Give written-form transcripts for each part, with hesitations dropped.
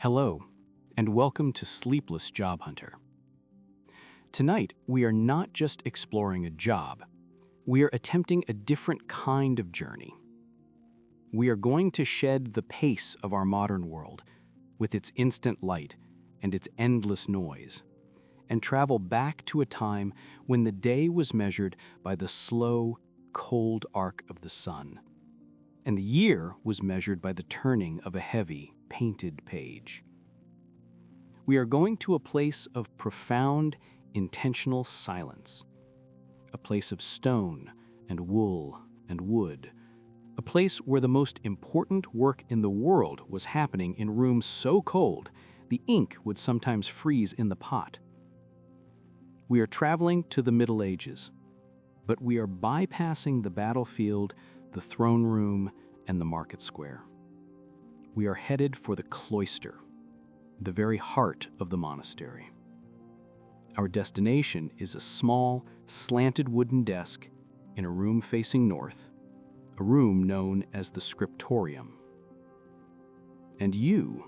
Hello, and welcome to Sleepless Job Hunter. Tonight, we are not just exploring a job, we are attempting a different kind of journey. We are going to shed the pace of our modern world, with its instant light and its endless noise, and travel back to a time when the day was measured by the slow, cold arc of the sun, and the year was measured by the turning of a heavy, painted page. We are going to a place of profound, intentional silence, a place of stone and wool and wood, a place where the most important work in the world was happening in rooms so cold the ink would sometimes freeze in the pot. We are traveling to the Middle Ages, but we are bypassing the battlefield, the throne room, and the market square. We are headed for the cloister, the very heart of the monastery. Our destination is a small, slanted wooden desk in a room facing north, a room known as the scriptorium. And you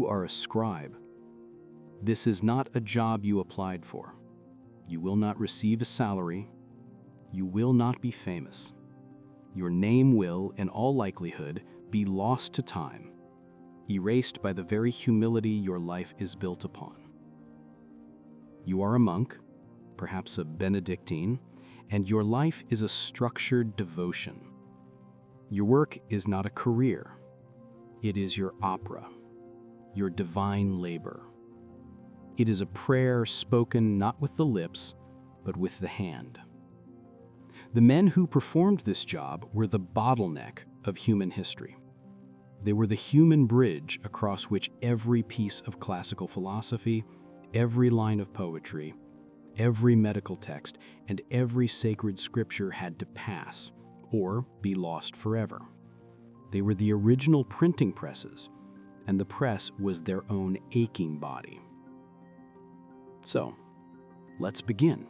are a scribe. This is not a job you applied for. You will not receive a salary. You will not be famous. Your name will, in all likelihood, be lost to time, erased by the very humility your life is built upon. You are a monk, perhaps a Benedictine, and your life is a structured devotion. Your work is not a career. It is your opera, your divine labor. It is a prayer spoken not with the lips, but with the hand. The men who performed this job were the bottleneck of human history. They were the human bridge across which every piece of classical philosophy, every line of poetry, every medical text, and every sacred scripture had to pass, or be lost forever. They were the original printing presses, and the press was their own aching body. So, let's begin.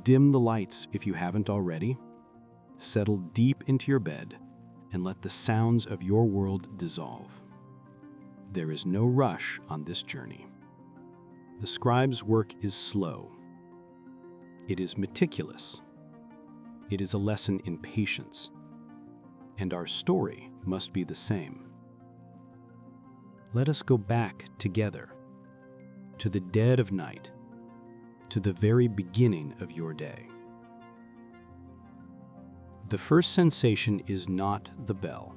Dim the lights if you haven't already, settle deep into your bed, and let the sounds of your world dissolve. There is no rush on this journey. The scribe's work is slow. It is meticulous. It is a lesson in patience. And our story must be the same. Let us go back together to the dead of night, to the very beginning of your day. The first sensation is not the bell.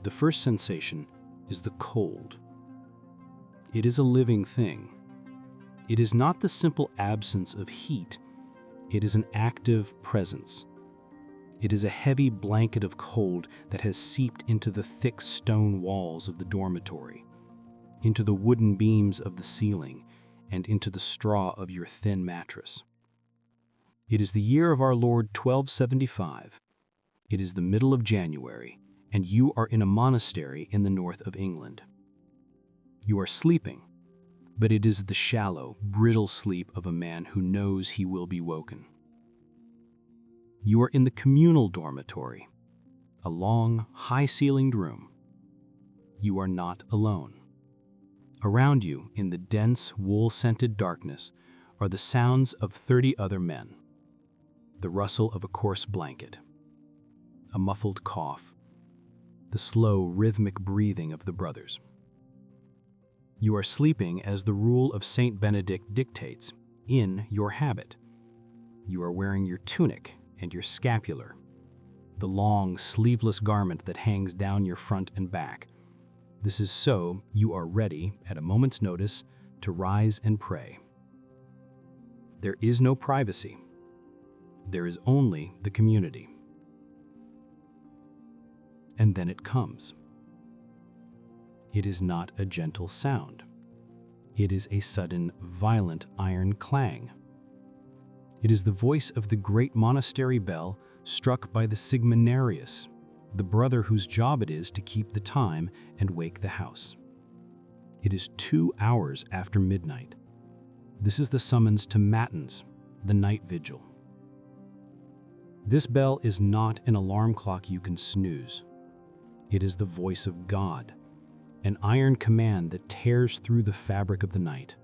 The first sensation is the cold. It is a living thing. It is not the simple absence of heat. It is an active presence. It is a heavy blanket of cold that has seeped into the thick stone walls of the dormitory, into the wooden beams of the ceiling, and into the straw of your thin mattress. It is the year of our Lord 1275. It is the middle of January, and you are in a monastery in the north of England. You are sleeping, but it is the shallow, brittle sleep of a man who knows he will be woken. You are in the communal dormitory, a long, high-ceilinged room. You are not alone. Around you, in the dense, wool-scented darkness, are the sounds of 30 other men. The rustle of a coarse blanket, a muffled cough, the slow, rhythmic breathing of the brothers. You are sleeping as the rule of Saint Benedict dictates, in your habit. You are wearing your tunic and your scapular, the long, sleeveless garment that hangs down your front and back. This is so you are ready, at a moment's notice, to rise and pray. There is no privacy. There is only the community. And then it comes. It is not a gentle sound. It is a sudden, violent iron clang. It is the voice of the great monastery bell struck by the Sigminarius, the brother whose job it is to keep the time and wake the house. It is 2 hours after midnight. This is the summons to matins, the night vigil. This bell is not an alarm clock you can snooze. It is the voice of God, an iron command that tears through the fabric of the night.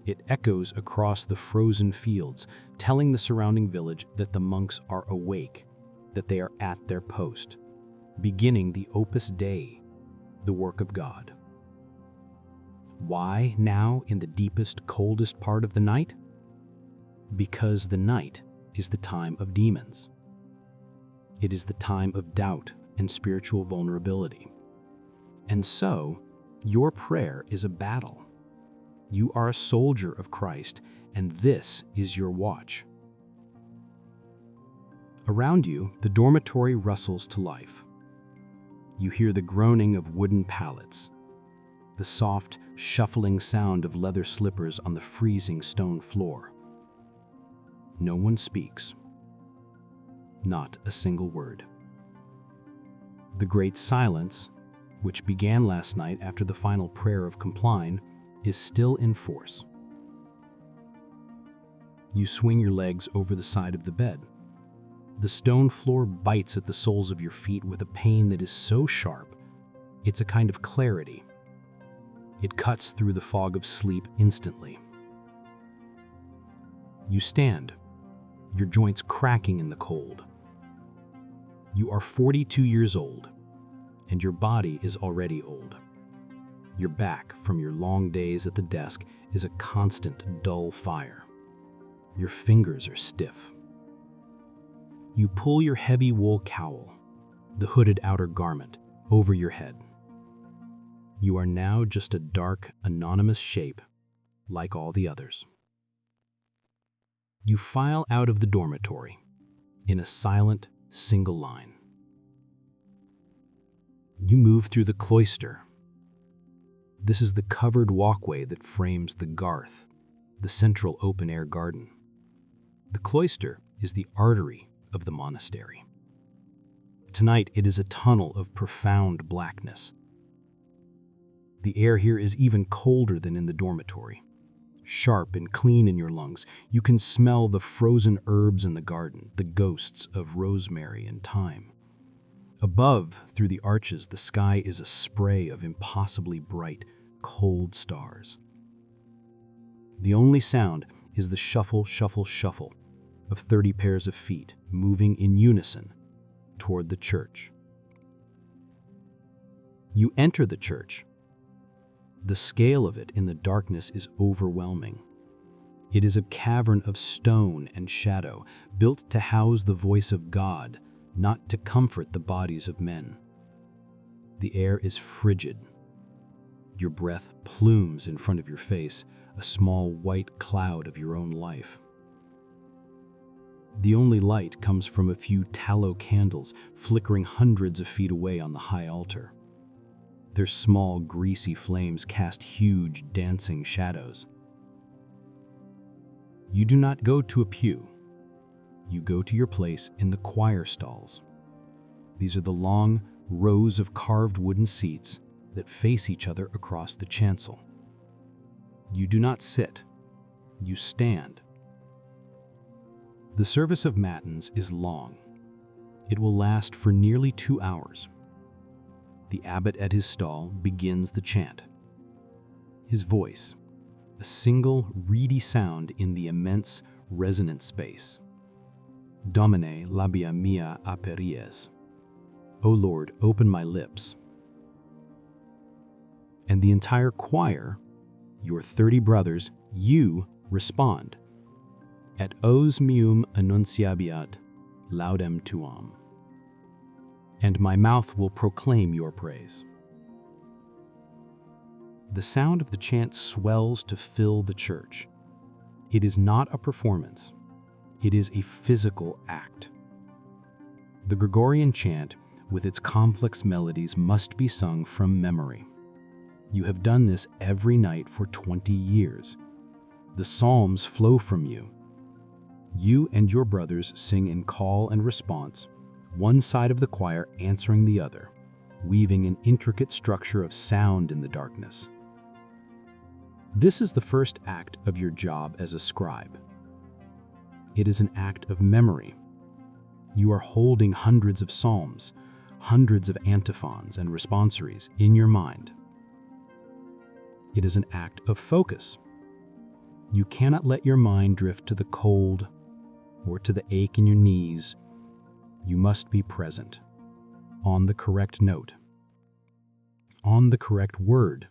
It echoes across the frozen fields, telling the surrounding village that the monks are awake, that they are at their post, beginning the Opus Dei, the work of God. Why now in the deepest, coldest part of the night? Because the night is the time of demons. It is the time of doubt and spiritual vulnerability. And so, your prayer is a battle. You are a soldier of Christ, and this is your watch. Around you, the dormitory rustles to life. You hear the groaning of wooden pallets, the soft, shuffling sound of leather slippers on the freezing stone floor. No one speaks. Not a single word. The great silence, which began last night after the final prayer of Compline, is still in force. You swing your legs over the side of the bed. The stone floor bites at the soles of your feet with a pain that is so sharp, it's a kind of clarity. It cuts through the fog of sleep instantly. You stand, your joints cracking in the cold. You are 42 years old, and your body is already old. Your back, from your long days at the desk, is a constant, dull fire. Your fingers are stiff. You pull your heavy wool cowl, the hooded outer garment, over your head. You are now just a dark, anonymous shape, like all the others. You file out of the dormitory, in a silent, single line. You move through the cloister. This is the covered walkway that frames the garth, the central open-air garden. The cloister is the artery of the monastery. Tonight, it is a tunnel of profound blackness. The air here is even colder than in the dormitory. Sharp and clean in your lungs, you can smell the frozen herbs in the garden, the ghosts of rosemary and thyme. Above, through the arches, the sky is a spray of impossibly bright, cold stars. The only sound is the shuffle, shuffle, shuffle of 30 pairs of feet moving in unison toward the church. You enter the church. The scale of it in the darkness is overwhelming. It is a cavern of stone and shadow, built to house the voice of God, not to comfort the bodies of men. The air is frigid. Your breath plumes in front of your face, a small white cloud of your own life. The only light comes from a few tallow candles flickering hundreds of feet away on the high altar. Their small, greasy flames cast huge, dancing shadows. You do not go to a pew. You go to your place in the choir stalls. These are the long rows of carved wooden seats that face each other across the chancel. You do not sit. You stand. The service of matins is long. It will last for nearly 2 hours. The abbot at his stall begins the chant. His voice, a single reedy sound in the immense resonant space. Domine labia mea aperies. O Lord, open my lips. And the entire choir, your 30 brothers, you respond. Et os meum annunciabiat laudem tuam. And my mouth will proclaim your praise. The sound of the chant swells to fill the church. It is not a performance. It is a physical act. The Gregorian chant, with its complex melodies, must be sung from memory. You have done this every night for 20 years. The psalms flow from you. You and your brothers sing in call and response, one side of the choir answering the other, weaving an intricate structure of sound in the darkness. This is the first act of your job as a scribe. It is an act of memory. You are holding hundreds of psalms, hundreds of antiphons and responsories in your mind. It is an act of focus. You cannot let your mind drift to the cold or to the ache in your knees. You must be present, on the correct note, on the correct word.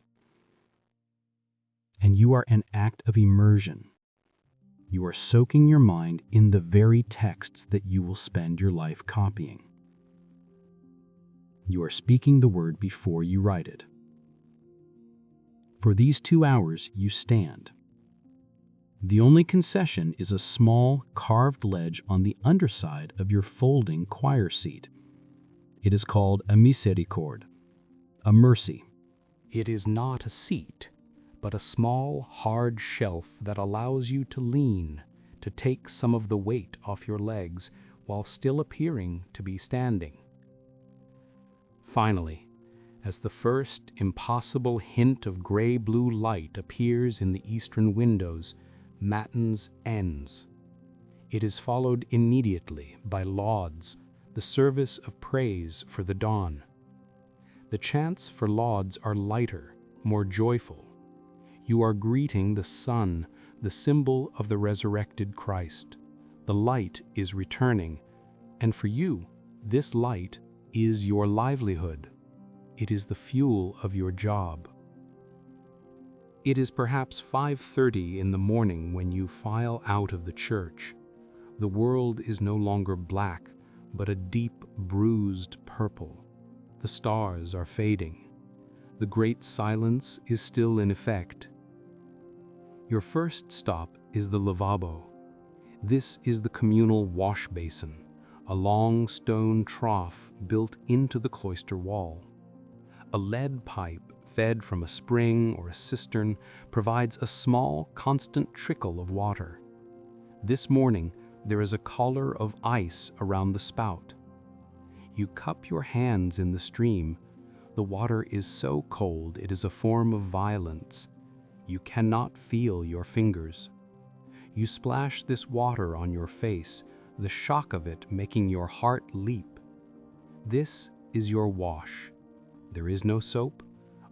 And you are an act of immersion. You are soaking your mind in the very texts that you will spend your life copying. You are speaking the word before you write it. For these 2 hours, you stand. The only concession is a small, carved ledge on the underside of your folding choir seat. It is called a misericorde, a mercy. It is not a seat, but a small, hard shelf that allows you to lean, to take some of the weight off your legs while still appearing to be standing. Finally, as the first impossible hint of gray-blue light appears in the eastern windows, Matins ends. It is followed immediately by lauds, the service of praise for the dawn. The chants for lauds are lighter, more joyful. You are greeting the sun, the symbol of the resurrected Christ. The light is returning, and for you, this light is your livelihood. It is the fuel of your job. It is perhaps 5:30 in the morning when you file out of the church. The world is no longer black, but a deep, bruised purple. The stars are fading. The great silence is still in effect. Your first stop is the lavabo. This is the communal wash basin, a long stone trough built into the cloister wall. A lead pipe fed from a spring or a cistern provides a small, constant trickle of water. This morning, there is a collar of ice around the spout. You cup your hands in the stream. The water is so cold it is a form of violence. You cannot feel your fingers. You splash this water on your face, the shock of it making your heart leap. This is your wash. There is no soap,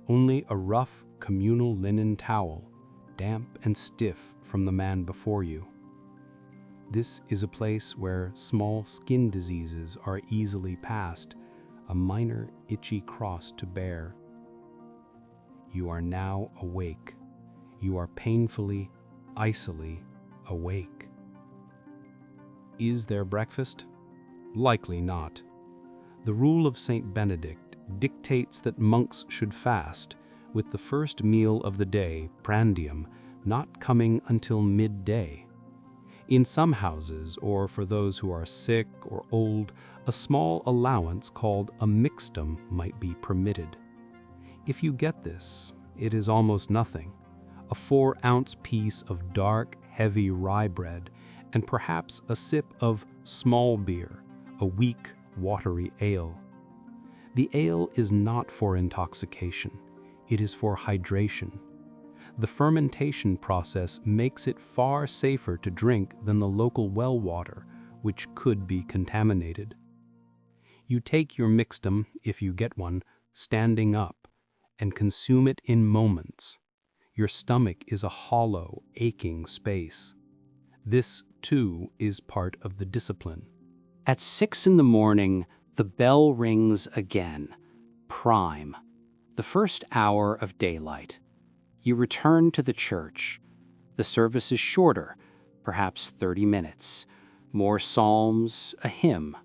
only a rough communal linen towel, damp and stiff from the man before you. This is a place where small skin diseases are easily passed, a minor itchy cross to bear. You are now awake. You are painfully, icily awake. Is there breakfast? Likely not. The rule of Saint Benedict dictates that monks should fast, with the first meal of the day, prandium, not coming until midday. In some houses, or for those who are sick or old, a small allowance called a mixtum might be permitted. If you get this, it is almost nothing. A 4-ounce piece of dark, heavy rye bread, and perhaps a sip of small beer, a weak, watery ale. The ale is not for intoxication, it is for hydration. The fermentation process makes it far safer to drink than the local well water, which could be contaminated. You take your mixtum, if you get one, standing up, and consume it in moments. Your stomach is a hollow, aching space. This, too, is part of the discipline. At 6 in the morning, the bell rings again. Prime, the first hour of daylight. You return to the church. The service is shorter, perhaps 30 minutes. More psalms, a hymn.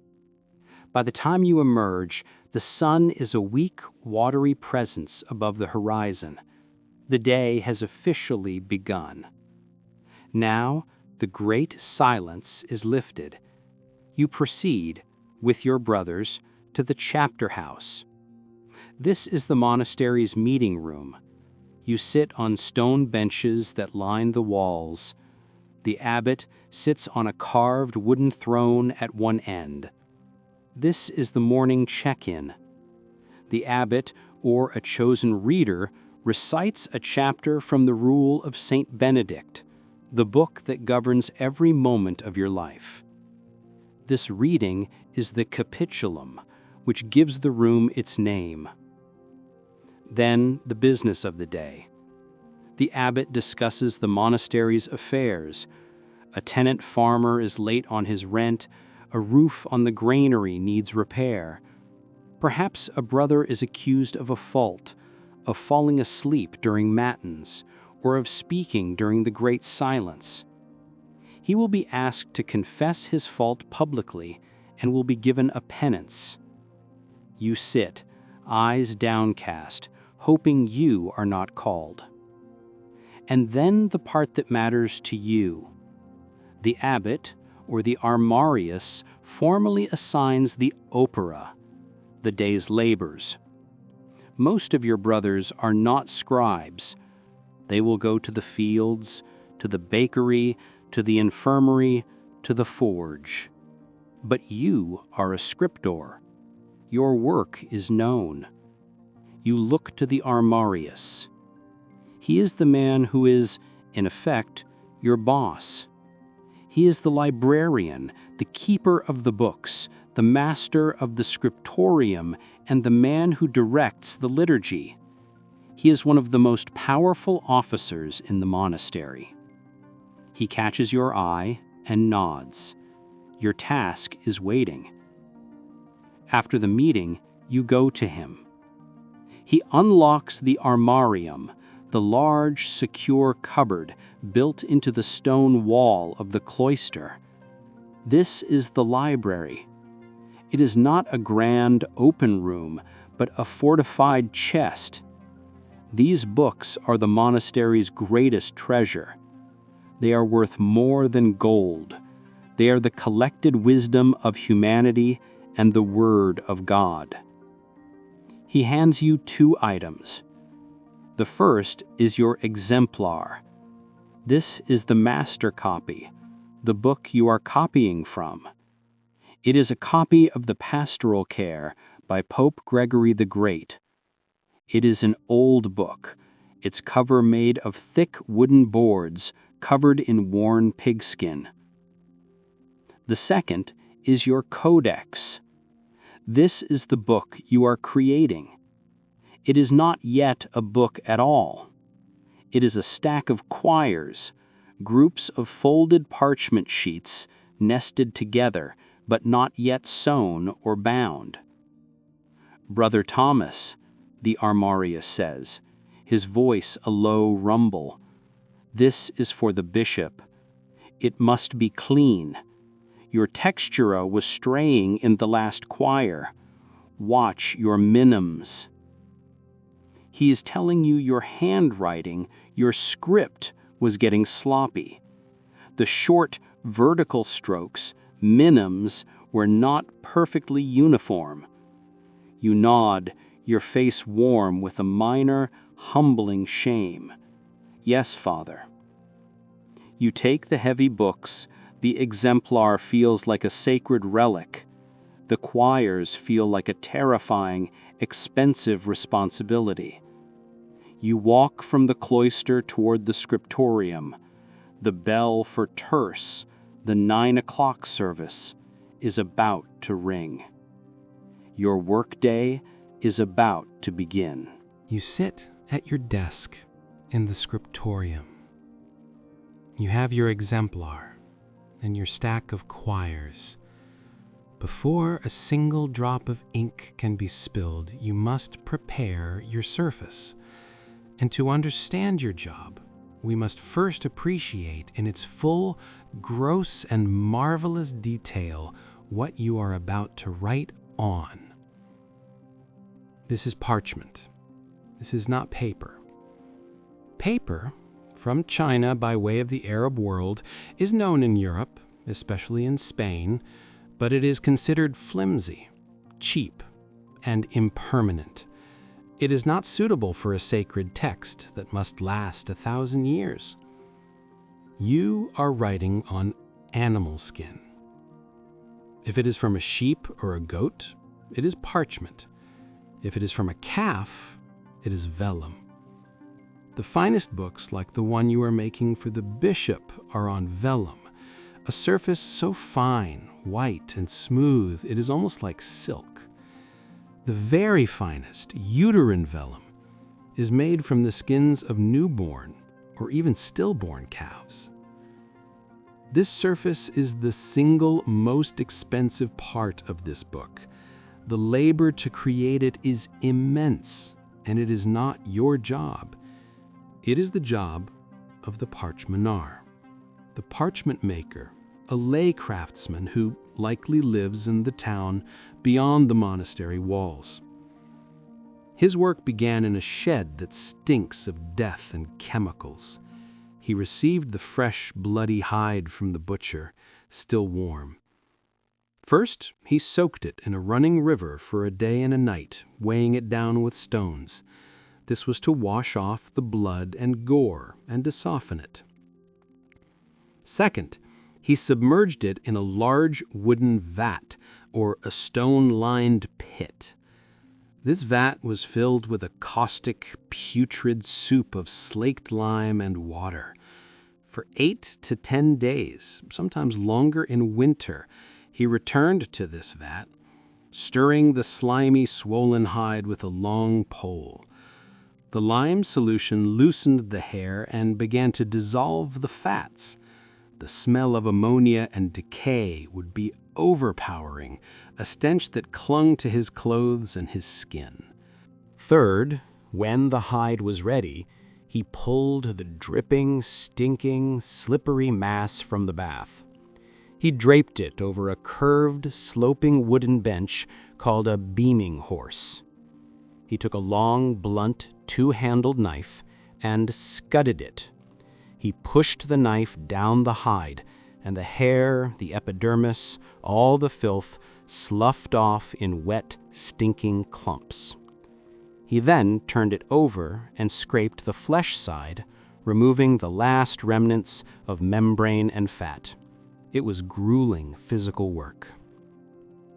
By the time you emerge, the sun is a weak, watery presence above the horizon. The day has officially begun. Now, the great silence is lifted. You proceed, with your brothers, to the chapter house. This is the monastery's meeting room. You sit on stone benches that line the walls. The abbot sits on a carved wooden throne at one end. This is the morning check-in. The abbot, or a chosen reader, recites a chapter from the Rule of Saint Benedict, the book that governs every moment of your life. This reading is the capitulum, which gives the room its name. Then the business of the day. The abbot discusses the monastery's affairs. A tenant farmer is late on his rent, a roof on the granary needs repair. Perhaps a brother is accused of a fault, of falling asleep during matins, or of speaking during the great silence. He will be asked to confess his fault publicly and will be given a penance. You sit, eyes downcast, hoping you are not called. And then the part that matters to you. The abbot, or the armarius, formally assigns the opera, the day's labors. Most of your brothers are not scribes. They will go to the fields, to the bakery, to the infirmary, to the forge. But you are a scriptor. Your work is known. You look to the armarius. He is the man who is, in effect, your boss. He is the librarian, the keeper of the books, the master of the scriptorium, and the man who directs the liturgy. He is one of the most powerful officers in the monastery. He catches your eye and nods. Your task is waiting. After the meeting, you go to him. He unlocks the armarium, the large, secure cupboard built into the stone wall of the cloister. This is the library. It is not a grand open room, but a fortified chest. These books are the monastery's greatest treasure. They are worth more than gold. They are the collected wisdom of humanity and the Word of God. He hands you 2 items. The first is your exemplar. This is the master copy, the book you are copying from. It is a copy of the Pastoral Care by Pope Gregory the Great. It is an old book, its cover made of thick wooden boards covered in worn pigskin. The second is your codex. This is the book you are creating. It is not yet a book at all. It is a stack of quires, groups of folded parchment sheets nested together, but not yet sewn or bound. Brother Thomas, the armarius says, his voice a low rumble, this is for the bishop. It must be clean. Your textura was straying in the last quire. Watch your minims. He is telling you your handwriting, your script, was getting sloppy. The short, vertical strokes, minims, were not perfectly uniform. You nod, your face warm with a minor, humbling shame. Yes, Father. You take the heavy books. The exemplar feels like a sacred relic. The quires feel like a terrifying, expensive responsibility. You walk from the cloister toward the scriptorium. The bell for terce, the 9 o'clock service, is about to ring. Your workday is about to begin. You sit at your desk in the scriptorium. You have your exemplar and your stack of quires. Before a single drop of ink can be spilled, you must prepare your surface. And to understand your job, we must first appreciate in its full, gross, and marvelous detail what you are about to write on. This is parchment. This is not paper. Paper, from China by way of the Arab world, is known in Europe, especially in Spain, but it is considered flimsy, cheap, and impermanent. It is not suitable for a sacred text that must last 1,000 years. You are writing on animal skin. If it is from a sheep or a goat, it is parchment. If it is from a calf, it is vellum. The finest books, like the one you are making for the bishop, are on vellum, a surface so fine, white, and smooth, it is almost like silk. The very finest uterine vellum is made from the skins of newborn or even stillborn calves. This surface is the single most expensive part of this book. The labor to create it is immense, and it is not your job. It is the job of the parchmentar, the parchment maker, a lay craftsman who likely lives in the town beyond the monastery walls. His work began in a shed that stinks of death and chemicals. He received the fresh, bloody hide from the butcher, still warm. First, he soaked it in a running river for a day and a night, weighing it down with stones. This was to wash off the blood and gore and to soften it. Second, he submerged it in a large wooden vat, or a stone-lined pit. This vat was filled with a caustic, putrid soup of slaked lime and water. For 8 to 10 days, sometimes longer in winter, he returned to this vat, stirring the slimy, swollen hide with a long pole. The lime solution loosened the hair and began to dissolve the fats. The smell of ammonia and decay would be overpowering, a stench that clung to his clothes and his skin. Third, when the hide was ready, he pulled the dripping, stinking, slippery mass from the bath. He draped it over a curved, sloping wooden bench called a beaming horse. He took a long, blunt, two-handled knife and scudded it. He pushed the knife down the hide, and the hair, the epidermis, all the filth sloughed off in wet, stinking clumps. He then turned it over and scraped the flesh side, removing the last remnants of membrane and fat. It was grueling physical work.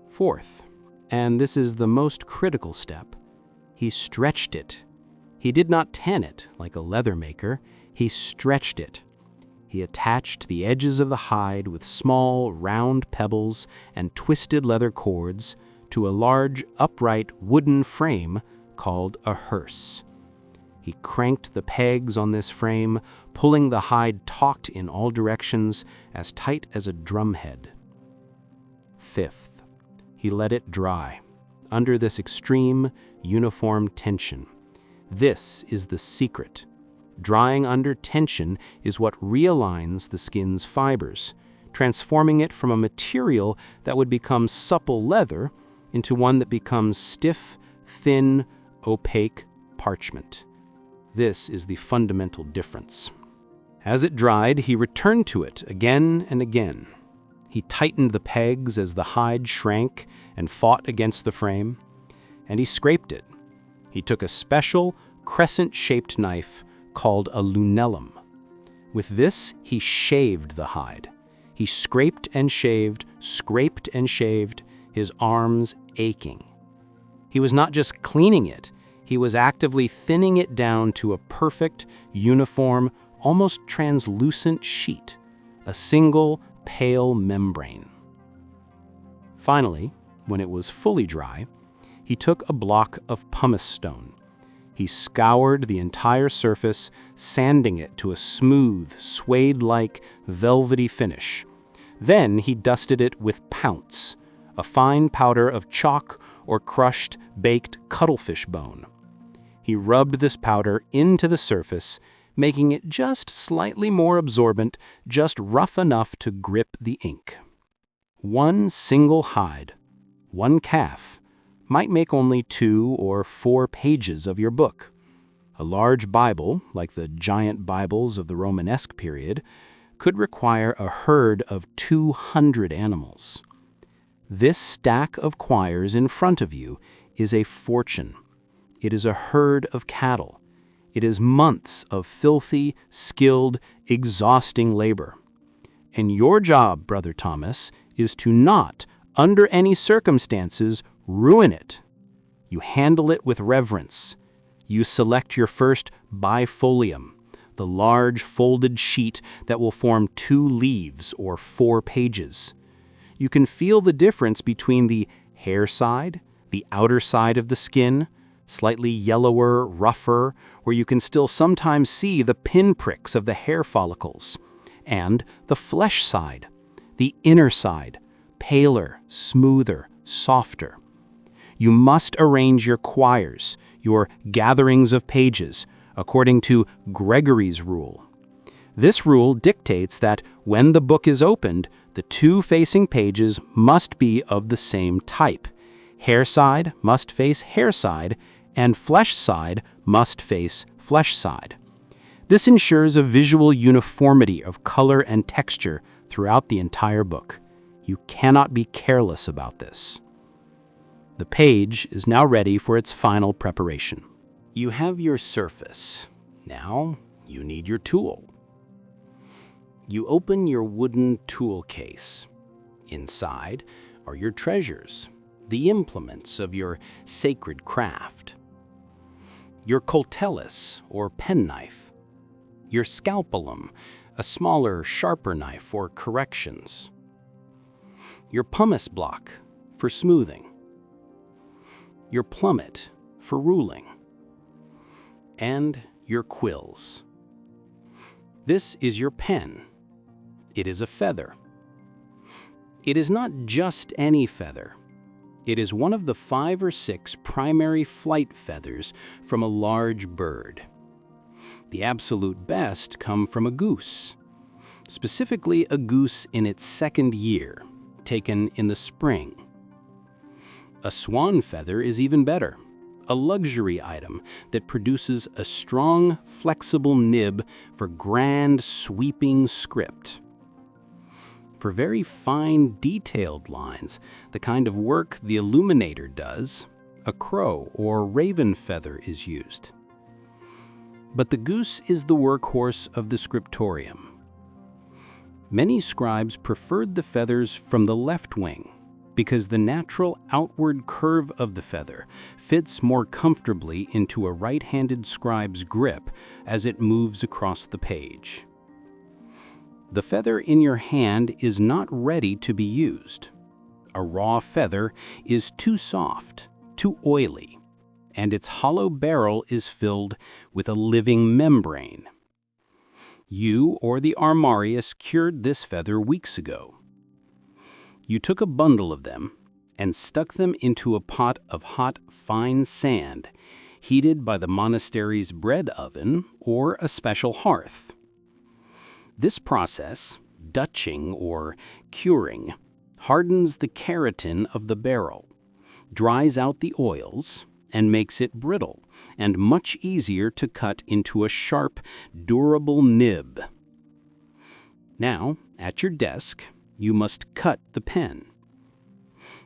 Fourth, and this is the most critical step, he stretched it. He did not tan it like a leather maker, he stretched it. He attached the edges of the hide with small, round pebbles and twisted leather cords to a large, upright wooden frame called a hearse. He cranked the pegs on this frame, pulling the hide taut in all directions, as tight as a drumhead. Fifth, he let it dry, under this extreme, uniform tension. This is the secret. Drying under tension is what realigns the skin's fibers, transforming it from a material that would become supple leather into one that becomes stiff, thin, opaque parchment. This is the fundamental difference. As it dried, he returned to it again and again. He tightened the pegs as the hide shrank and fought against the frame, and he scraped it. He took a special, crescent-shaped knife called a lunellum. With this, he shaved the hide. He scraped and shaved, his arms aching. He was not just cleaning it, he was actively thinning it down to a perfect, uniform, almost translucent sheet, a single, pale membrane. Finally, when it was fully dry, he took a block of pumice stone. He scoured the entire surface, sanding it to a smooth, suede-like, velvety finish. Then he dusted it with pounce, a fine powder of chalk or crushed, baked cuttlefish bone. He rubbed this powder into the surface, making it just slightly more absorbent, just rough enough to grip the ink. One single hide, one calf, might make only 2 or 4 pages of your book. A large Bible, like the giant Bibles of the Romanesque period, could require a herd of 200 animals. This stack of quires in front of you is a fortune. It is a herd of cattle. It is months of filthy, skilled, exhausting labor. And your job, Brother Thomas, is to not, under any circumstances, ruin it. You handle it with reverence. You select your first bifolium, the large folded sheet that will form 2 leaves or 4 pages. You can feel the difference between the hair side, the outer side of the skin, slightly yellower, rougher, where you can still sometimes see the pinpricks of the hair follicles, and the flesh side, the inner side, paler, smoother, softer. You must arrange your quires, your gatherings of pages, according to Gregory's rule. This rule dictates that when the book is opened, the two facing pages must be of the same type. Hair side must face hair side, and flesh side must face flesh side. This ensures a visual uniformity of color and texture throughout the entire book. You cannot be careless about this. The page is now ready for its final preparation. You have your surface. Now you need your tool. You open your wooden tool case. Inside are your treasures, the implements of your sacred craft. Your coltellus, or penknife. Your scalpelum, a smaller, sharper knife for corrections. Your pumice block, for smoothing. Your plummet, for ruling. And your quills. This is your pen. It is a feather. It is not just any feather. It is one of the 5 or 6 primary flight feathers from a large bird. The absolute best come from a goose, specifically a goose in its 2nd year, taken in the spring. A swan feather is even better, a luxury item that produces a strong, flexible nib for grand, sweeping script. For very fine, detailed lines, the kind of work the illuminator does, a crow or raven feather is used. But the goose is the workhorse of the scriptorium. Many scribes preferred the feathers from the left wing because the natural outward curve of the feather fits more comfortably into a right-handed scribe's grip as it moves across the page. The feather in your hand is not ready to be used. A raw feather is too soft, too oily, and its hollow barrel is filled with a living membrane. You or the armarius cured this feather weeks ago. You took a bundle of them and stuck them into a pot of hot, fine sand, heated by the monastery's bread oven or a special hearth. This process, dutching or curing, hardens the keratin of the barrel, dries out the oils, and makes it brittle and much easier to cut into a sharp, durable nib. Now, at your desk, you must cut the pen.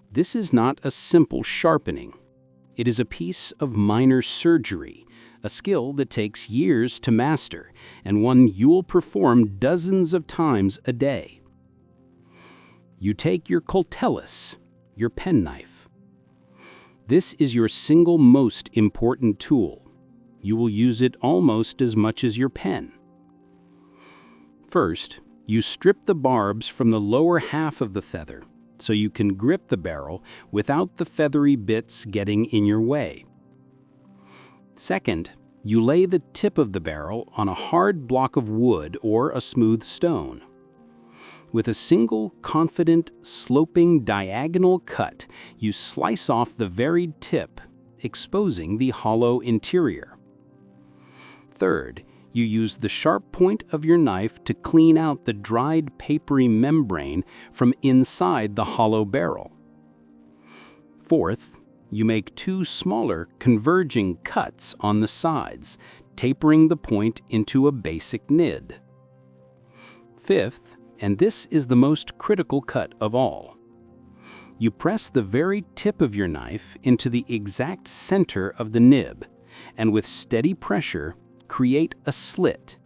This is not a simple sharpening. It is a piece of minor surgery, a skill that takes years to master, and one you'll perform dozens of times a day. You take your coltellus, your penknife. This is your single most important tool. You will use it almost as much as your pen. First, you strip the barbs from the lower half of the feather so you can grip the barrel without the feathery bits getting in your way. Second, you lay the tip of the barrel on a hard block of wood or a smooth stone. With a single, confident, sloping diagonal cut, you slice off the varied tip, exposing the hollow interior. Third, you use the sharp point of your knife to clean out the dried papery membrane from inside the hollow barrel. Fourth, you make 2 smaller converging cuts on the sides, tapering the point into a basic nid. Fifth, and this is the most critical cut of all, you press the very tip of your knife into the exact center of the nib, and with steady pressure, create a slit.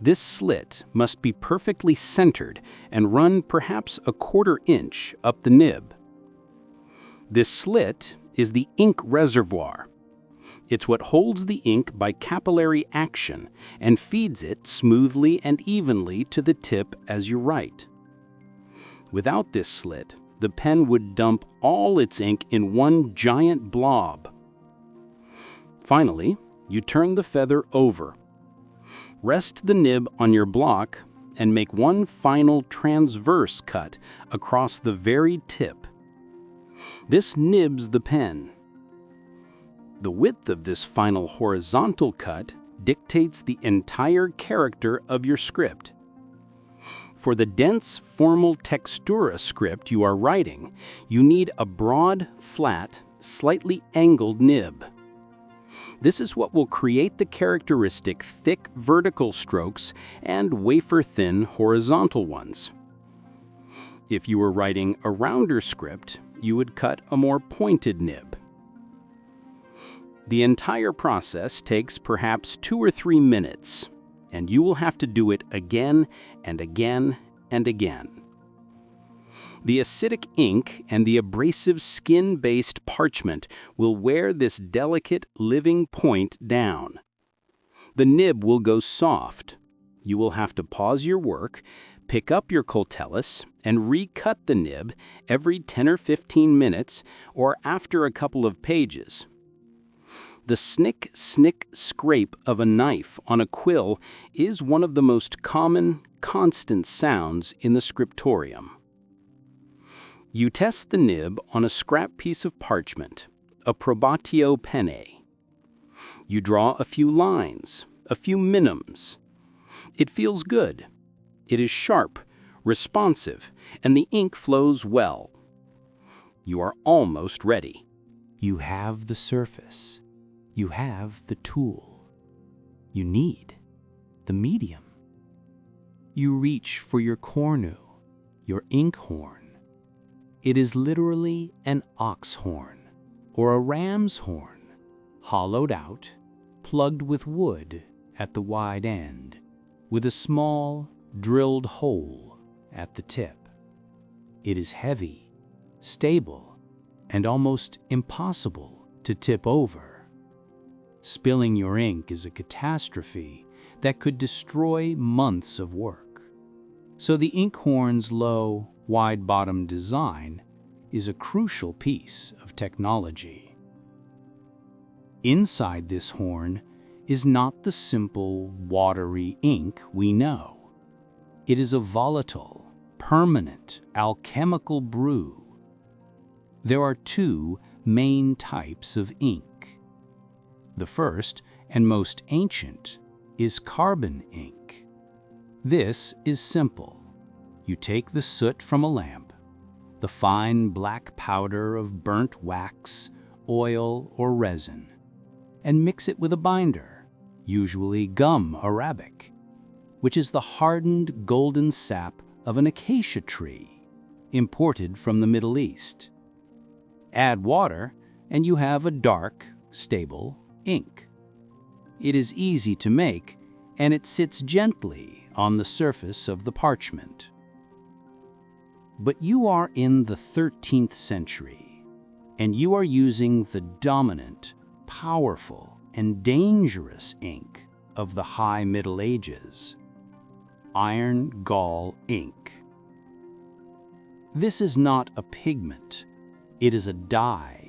This slit must be perfectly centered and run perhaps a 1/4 inch up the nib. This slit is the ink reservoir. It's what holds the ink by capillary action and feeds it smoothly and evenly to the tip as you write. Without this slit, the pen would dump all its ink in one giant blob. Finally, you turn the feather over. Rest the nib on your block and make one final transverse cut across the very tip. This nibs the pen. The width of this final horizontal cut dictates the entire character of your script. For the dense, formal textura script you are writing, you need a broad, flat, slightly angled nib. This is what will create the characteristic thick vertical strokes and wafer-thin horizontal ones. If you were writing a rounder script, you would cut a more pointed nib. The entire process takes perhaps 2 or 3 minutes, and you will have to do it again and again and again. The acidic ink and the abrasive skin-based parchment will wear this delicate, living point down. The nib will go soft. You will have to pause your work, pick up your coltellus, and recut the nib every 10 or 15 minutes or after a couple of pages. The snick, snick, scrape of a knife on a quill is one of the most common, constant sounds in the scriptorium. You test the nib on a scrap piece of parchment, a probatio penne. You draw a few lines, a few minims. It feels good. It is sharp, responsive, and the ink flows well. You are almost ready. You have the surface. You have the tool. You need the medium. You reach for your cornu, your ink horn. It is literally an ox horn or a ram's horn, hollowed out, plugged with wood at the wide end, with a small, drilled hole at the tip. It is heavy, stable, and almost impossible to tip over. Spilling your ink is a catastrophe that could destroy months of work. So the inkhorn's low, wide-bottom design is a crucial piece of technology. Inside this horn is not the simple, watery ink we know. It is a volatile, permanent, alchemical brew. There are 2 main types of ink. The first, and most ancient, is carbon ink. This is simple. You take the soot from a lamp, the fine black powder of burnt wax, oil, or resin, and mix it with a binder, usually gum arabic, which is the hardened golden sap of an acacia tree, imported from the Middle East. Add water, and you have a dark, stable ink. It is easy to make, and it sits gently on the surface of the parchment. But you are in the 13th century, and you are using the dominant, powerful, and dangerous ink of the High Middle Ages, iron gall ink. This is not a pigment, it is a dye.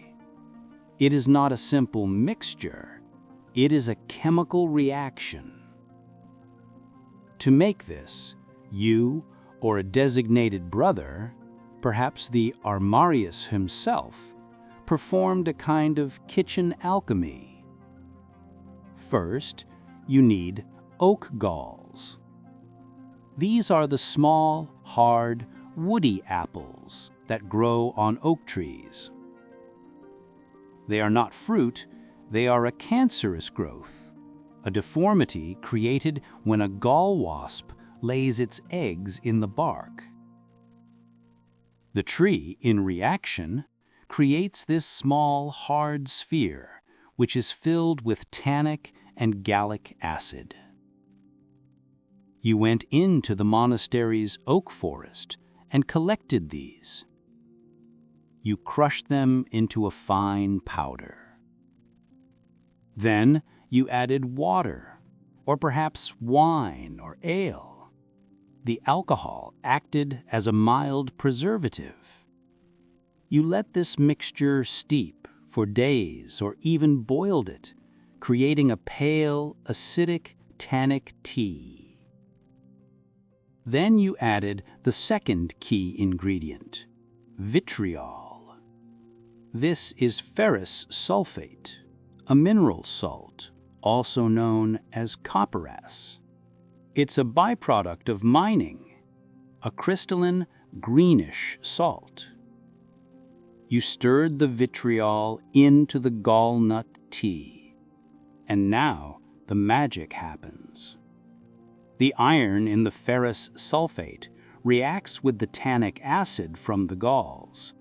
It is not a simple mixture, it is a chemical reaction. To make this, you or a designated brother, perhaps the armarius himself, performed a kind of kitchen alchemy. First, you need oak galls. These are the small, hard, woody apples that grow on oak trees. They are not fruit, they are a cancerous growth, a deformity created when a gall wasp lays its eggs in the bark. The tree, in reaction, creates this small, hard sphere, which is filled with tannic and gallic acid. You went into the monastery's oak forest and collected these. You crushed them into a fine powder. Then you added water, or perhaps wine or ale. The alcohol acted as a mild preservative. You let this mixture steep for days or even boiled it, creating a pale, acidic, tannic tea. Then you added the second key ingredient, vitriol. This is ferrous sulfate, a mineral salt, also known as copperas. It's a byproduct of mining, a crystalline, greenish salt. You stirred the vitriol into the gallnut tea, and now the magic happens. The iron in the ferrous sulfate reacts with the tannic acid from the galls.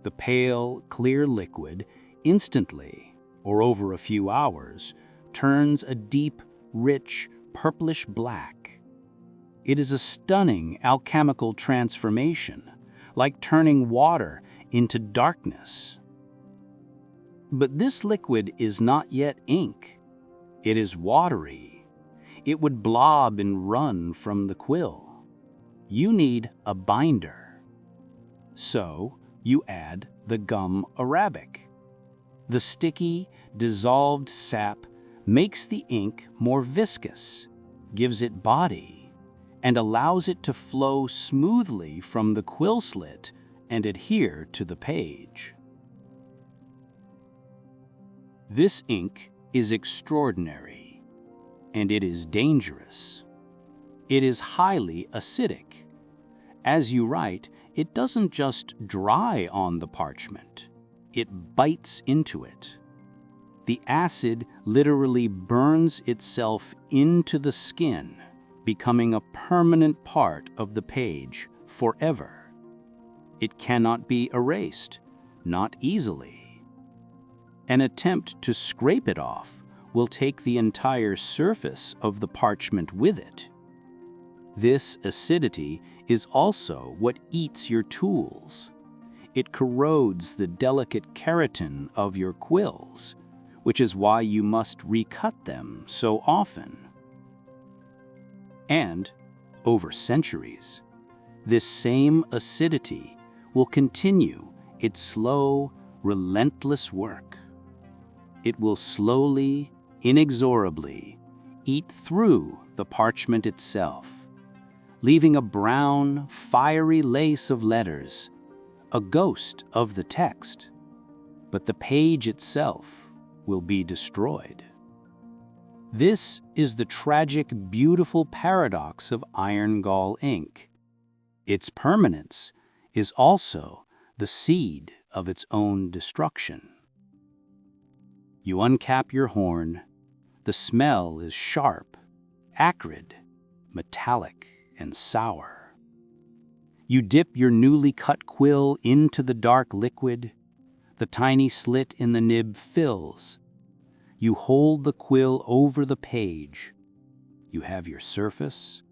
The pale, clear liquid instantly, or over a few hours, turns a deep, rich, purplish black. It is a stunning alchemical transformation, like turning water into darkness. But this liquid is not yet ink. It is watery. It would blob and run from the quill. You need a binder. So you add the gum arabic. The sticky, dissolved sap makes the ink more viscous, gives it body, and allows it to flow smoothly from the quill slit and adhere to the page. This ink is extraordinary, and it is dangerous. It is highly acidic. As you write, it doesn't just dry on the parchment, it bites into it. The acid literally burns itself into the skin, becoming a permanent part of the page forever. It cannot be erased, not easily. An attempt to scrape it off will take the entire surface of the parchment with it. This acidity is also what eats your tools. It corrodes the delicate keratin of your quills, which is why you must recut them so often. And, over centuries, this same acidity will continue its slow, relentless work. It will slowly, inexorably eat through the parchment itself, leaving a brown, fiery lace of letters, a ghost of the text. But the page itself will be destroyed. This is the tragic, beautiful paradox of iron gall ink. Its permanence is also the seed of its own destruction. You uncap your horn. The smell is sharp, acrid, metallic, and sour. You dip your newly cut quill into the dark liquid. The tiny slit in the nib fills. You hold the quill over the page. You have your surface,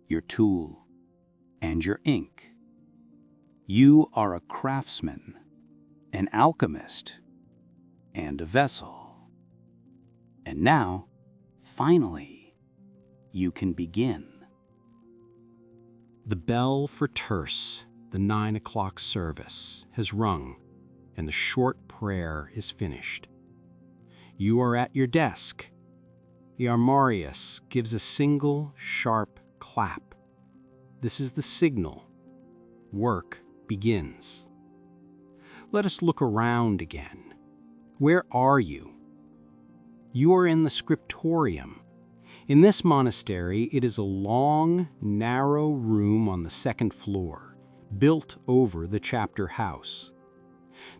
your tool, and your ink. You are a craftsman, an alchemist, and a vessel. And now, finally, you can begin. The bell for terce, the 9 o'clock service, has rung, and the short prayer is finished. You are at your desk. The armorius gives a single, sharp clap. This is the signal. Work begins. Let us look around again. Where are you? You are in the scriptorium. In this monastery, it is a long, narrow room on the second floor, built over the chapter house.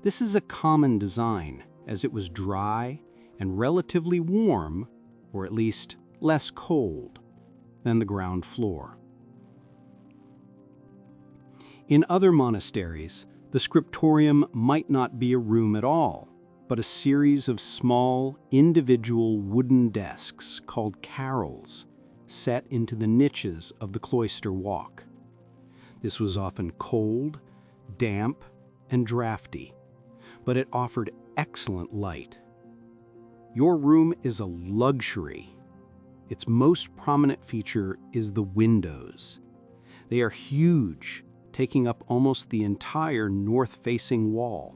This is a common design, as it was dry and relatively warm, or at least less cold, than the ground floor. In other monasteries, the scriptorium might not be a room at all, but a series of small, individual wooden desks called carrels, set into the niches of the cloister walk. This was often cold, damp, and drafty, but it offered excellent light. Your room is a luxury. Its most prominent feature is the windows. They are huge, taking up almost the entire north-facing wall.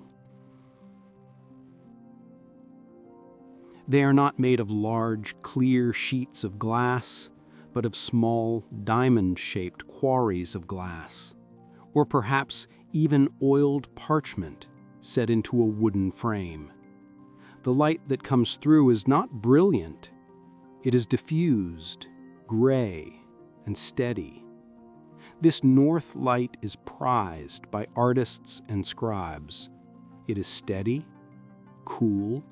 They are not made of large, clear sheets of glass, but of small, diamond-shaped quarries of glass, or perhaps even oiled parchment set into a wooden frame. The light that comes through is not brilliant. It is diffused, gray, and steady. This north light is prized by artists and scribes. It is steady, cool,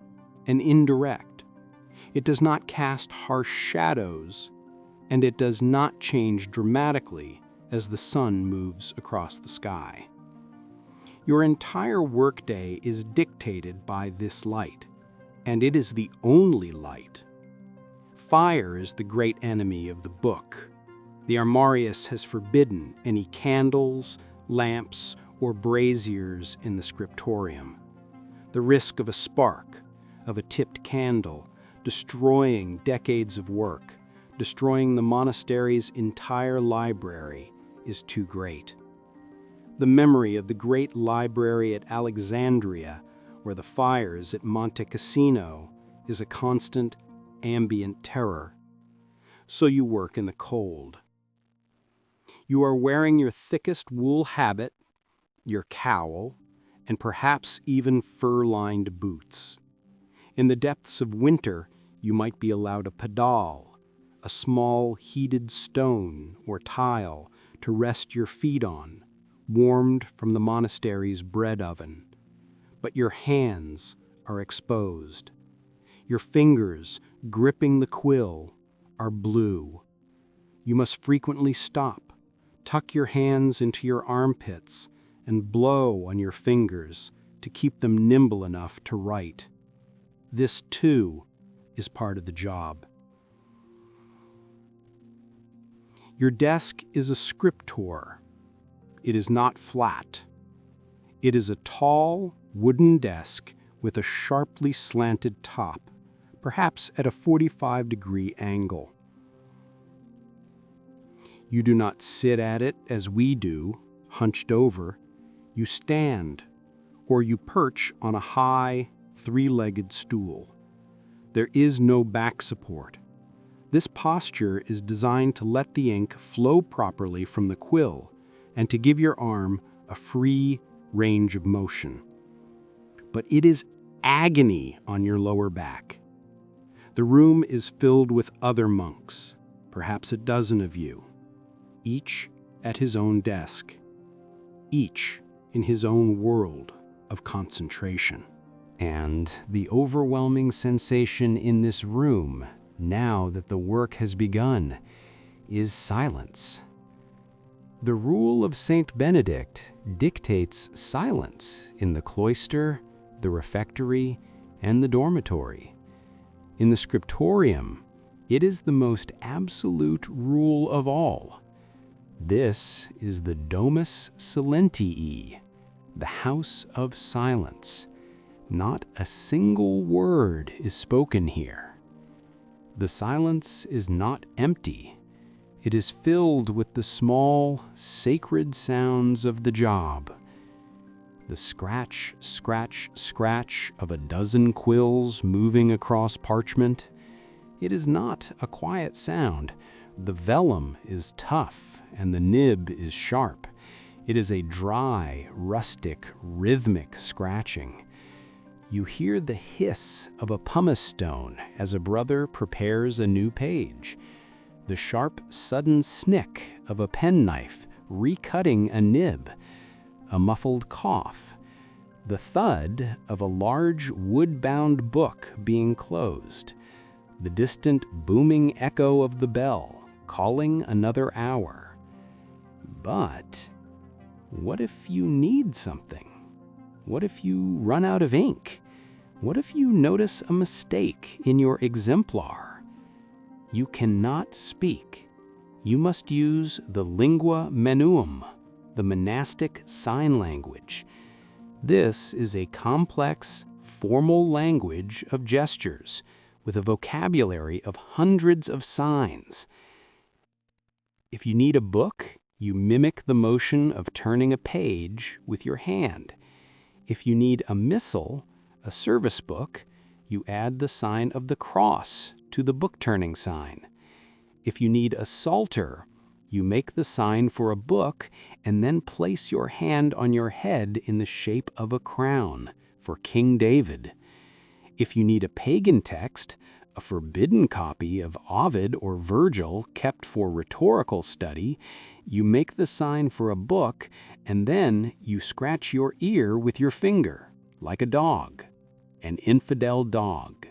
and indirect. It does not cast harsh shadows, and it does not change dramatically as the sun moves across the sky. Your entire workday is dictated by this light, and it is the only light. Fire is the great enemy of the book. The Armarius has forbidden any candles, lamps, or braziers in the scriptorium. The risk of a spark, of a tipped candle, destroying decades of work, destroying the monastery's entire library, is too great. The memory of the great library at Alexandria or the fires at Monte Cassino is a constant, ambient terror. So you work in the cold. You are wearing your thickest wool habit, your cowl, and perhaps even fur-lined boots. In the depths of winter, you might be allowed a padal, a small heated stone or tile to rest your feet on, warmed from the monastery's bread oven. But your hands are exposed. Your fingers, gripping the quill, are blue. You must frequently stop, tuck your hands into your armpits, and blow on your fingers to keep them nimble enough to write. This, too, is part of the job. Your desk is a scriptor. It is not flat. It is a tall, wooden desk with a sharply slanted top, perhaps at a 45-degree angle. You do not sit at it as we do, hunched over. You stand, or you perch on a high, three-legged stool. There is no back support. This posture is designed to let the ink flow properly from the quill and to give your arm a free range of motion. But it is agony on your lower back. The room is filled with other monks, perhaps a dozen of you, each at his own desk, each in his own world of concentration. And the overwhelming sensation in this room, now that the work has begun, is silence. The rule of Saint Benedict dictates silence in the cloister, the refectory, and the dormitory. In the scriptorium, it is the most absolute rule of all. This is the Domus Silentii, the house of silence. Not a single word is spoken here. The silence is not empty. It is filled with the small, sacred sounds of the job. The scratch, scratch, scratch of a dozen quills moving across parchment. It is not a quiet sound. The vellum is tough and the nib is sharp. It is a dry, rustic, rhythmic scratching. You hear the hiss of a pumice stone as a brother prepares a new page. The sharp, sudden snick of a penknife recutting a nib. A muffled cough. The thud of a large wood-bound book being closed. The distant booming echo of the bell calling another hour. But what if you need something? What if you run out of ink? What if you notice a mistake in your exemplar? You cannot speak. You must use the lingua menuum, the monastic sign language. This is a complex, formal language of gestures with a vocabulary of hundreds of signs. If you need a book, You mimic the motion of turning a page with your hand. If you need a missal, a service book, you add the sign of the cross to the book-turning sign. If you need a psalter, you make the sign for a book and then place your hand on your head in the shape of a crown for King David. If you need a pagan text, a forbidden copy of Ovid or Virgil kept for rhetorical study, you make the sign for a book and then you scratch your ear with your finger, like a dog, an infidel dog.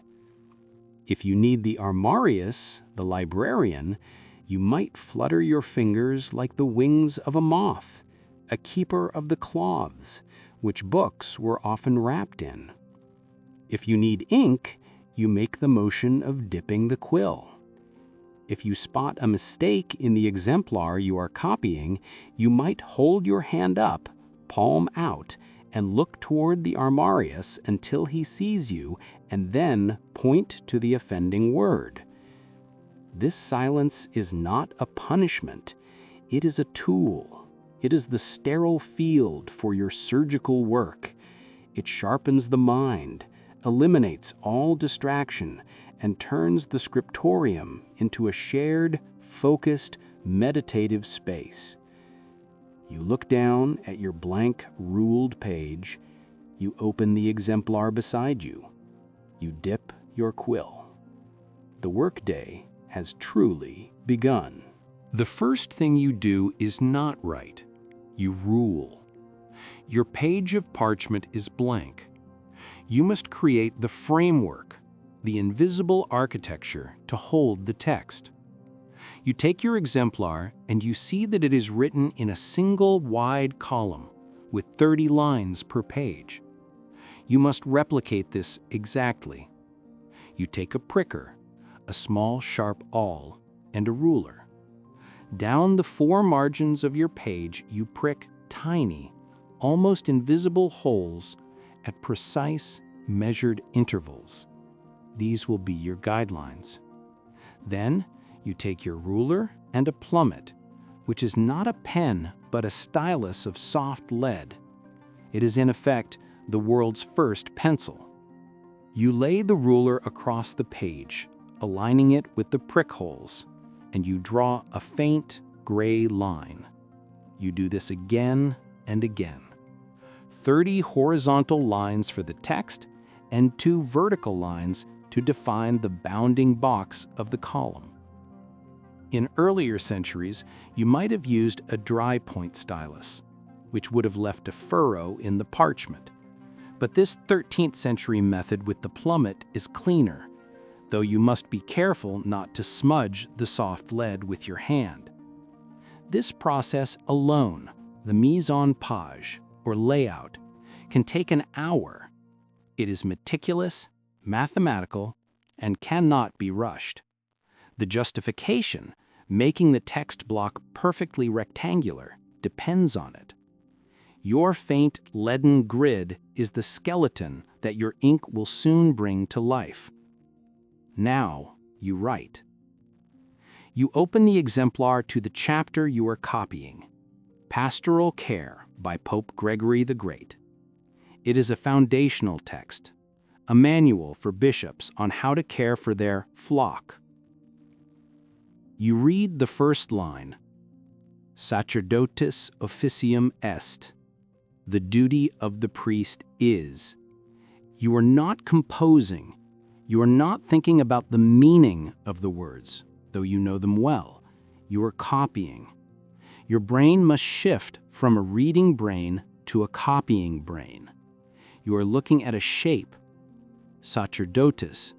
If you need the armarius, the librarian, you might flutter your fingers like the wings of a moth, a keeper of the cloths, which books were often wrapped in. If you need ink, you make the motion of dipping the quill. If you spot a mistake in the exemplar you are copying, you might hold your hand up, palm out, and look toward the armarius until he sees you, and then point to the offending word. This silence is not a punishment. It is a tool. It is the sterile field for your surgical work. It sharpens the mind, eliminates all distraction, and turns the scriptorium into a shared, focused, meditative space. You look down at your blank, ruled page. You open the exemplar beside you. You dip your quill. The workday has truly begun. The first thing you do is not write. You rule. Your page of parchment is blank. You must create the framework, the invisible architecture to hold the text. You take your exemplar and you see that it is written in a single wide column with 30 lines per page. You must replicate this exactly. You take a pricker, a small sharp awl, and a ruler. Down the 4 margins of your page, you prick tiny, almost invisible holes at precise, measured intervals. These will be your guidelines. Then, you take your ruler and a plummet, which is not a pen but a stylus of soft lead. It is in effect the world's first pencil. You lay the ruler across the page, aligning it with the prick holes, and you draw a faint gray line. You do this again and again. 30 horizontal lines for the text and 2 vertical lines to define the bounding box of the column. In earlier centuries, you might have used a dry point stylus, which would have left a furrow in the parchment. But this 13th century method with the plummet is cleaner, though you must be careful not to smudge the soft lead with your hand. This process alone, the mise en page, or layout, can take an hour. It is meticulous, mathematical, and cannot be rushed. The justification, making the text block perfectly rectangular, depends on it. Your faint leaden grid is the skeleton that your ink will soon bring to life. Now you write. You open the exemplar to the chapter you are copying, Pastoral Care by Pope Gregory the Great. It is a foundational text, a manual for bishops on how to care for their flock. You read the first line, Sacerdotis officium est. The duty of the priest is. You are not composing. You are not thinking about the meaning of the words, though you know them well. You are copying. Your brain must shift from a reading brain to a copying brain. You are looking at a shape, sacerdotis,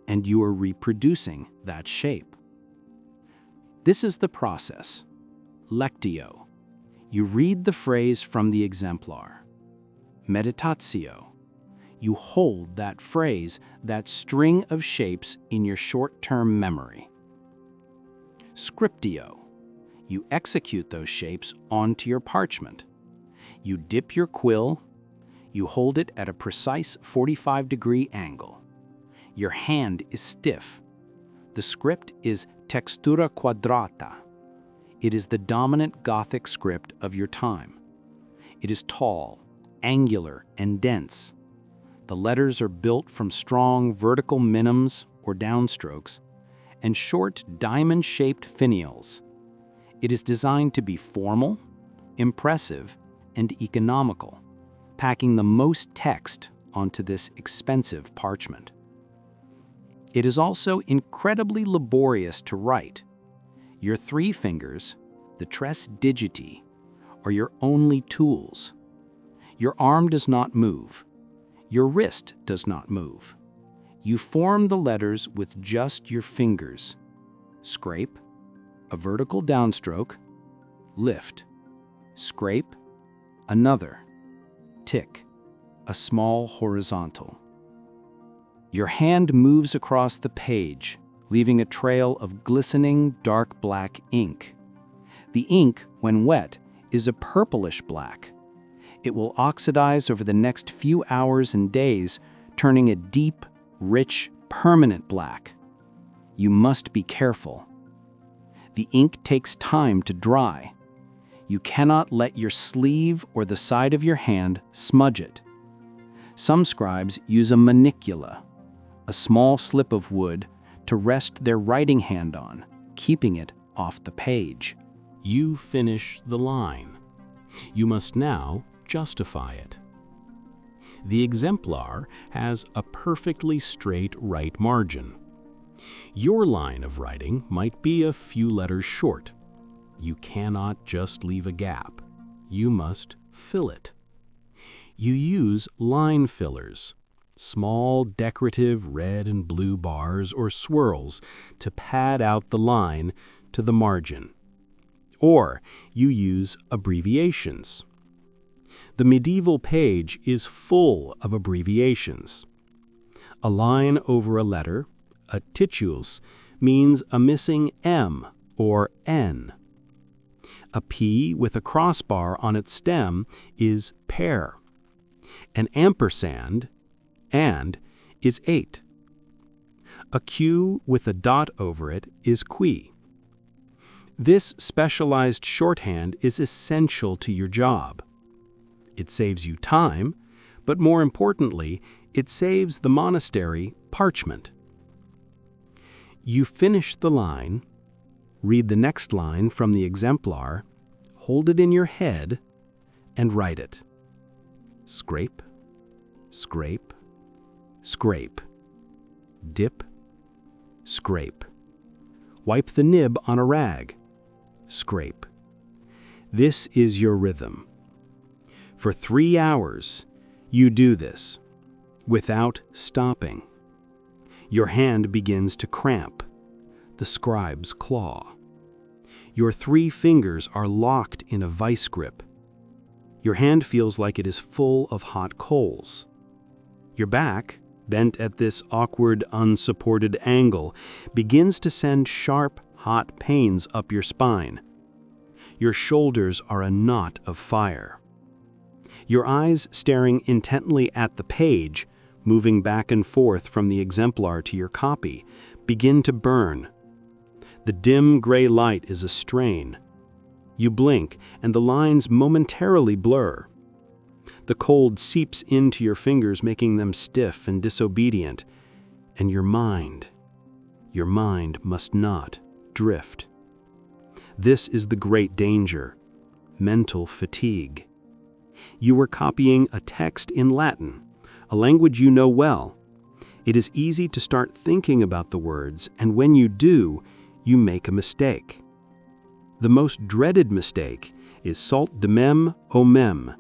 and you are reproducing that shape. This is the process. Lectio. You read the phrase from the exemplar. Meditatio. You hold that phrase, that string of shapes in your short-term memory. Scriptio. You execute those shapes onto your parchment. You dip your quill. You hold it at a precise 45-degree angle. Your hand is stiff. The script is textura quadrata. It is the dominant Gothic script of your time. It is tall, angular, and dense. The letters are built from strong vertical minims or downstrokes and short diamond-shaped finials. It is designed to be formal, impressive, and economical, packing the most text onto this expensive parchment. It is also incredibly laborious to write. Your 3 fingers, the tres digiti, are your only tools. Your arm does not move. Your wrist does not move. You form the letters with just your fingers. Scrape, a vertical downstroke, lift, scrape, another, tick, a small horizontal. Your hand moves across the page, leaving a trail of glistening dark black ink. The ink, when wet, is a purplish black. It will oxidize over the next few hours and days, turning a deep, rich, permanent black. You must be careful. The ink takes time to dry. You cannot let your sleeve or the side of your hand smudge it. Some scribes use a manicula, a small slip of wood, to rest their writing hand on, keeping it off the page. You finish the line. You must now justify it. The exemplar has a perfectly straight right margin. Your line of writing might be a few letters short. You cannot just leave a gap. You must fill it. You use line fillers, small decorative red and blue bars or swirls to pad out the line to the margin. Or you use abbreviations. The medieval page is full of abbreviations. A line over a letter, a titulus, means a missing M or N. A P with a crossbar on its stem is per. An ampersand, and, is 8. A Q with a dot over it is qui. This specialized shorthand is essential to your job. It saves you time, but more importantly, it saves the monastery parchment. You finish the line, read the next line from the exemplar, hold it in your head, and write it. Scrape, scrape, scrape. Dip, scrape. Wipe the nib on a rag. Scrape. This is your rhythm. For 3 hours, you do this, without stopping. Your hand begins to cramp, the scribe's claw. Your 3 fingers are locked in a vice grip. Your hand feels like it is full of hot coals. Your back, bent at this awkward, unsupported angle, begins to send sharp, hot pains up your spine. Your shoulders are a knot of fire. Your eyes staring intently at the page, moving back and forth from the exemplar to your copy, begin to burn. The dim gray light is a strain. You blink, and the lines momentarily blur. The cold seeps into your fingers, making them stiff and disobedient. And your mind must not drift. This is the great danger, mental fatigue. You are copying a text in Latin, a language you know well. It is easy to start thinking about the words, and when you do, you make a mistake. The most dreaded mistake is sault de même au même,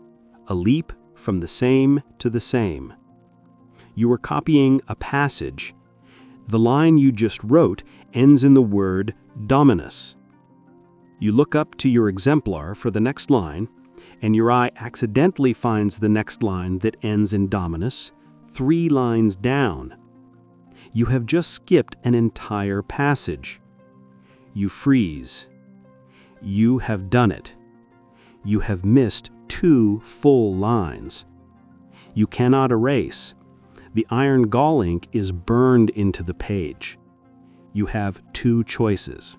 a leap from the same to the same. You are copying a passage. The line you just wrote ends in the word dominus. You look up to your exemplar for the next line, and your eye accidentally finds the next line that ends in dominus, 3 lines down. You have just skipped an entire passage. You freeze. You have done it. You have missed 2 full lines. You cannot erase. The iron gall ink is burned into the page. You have 2 choices.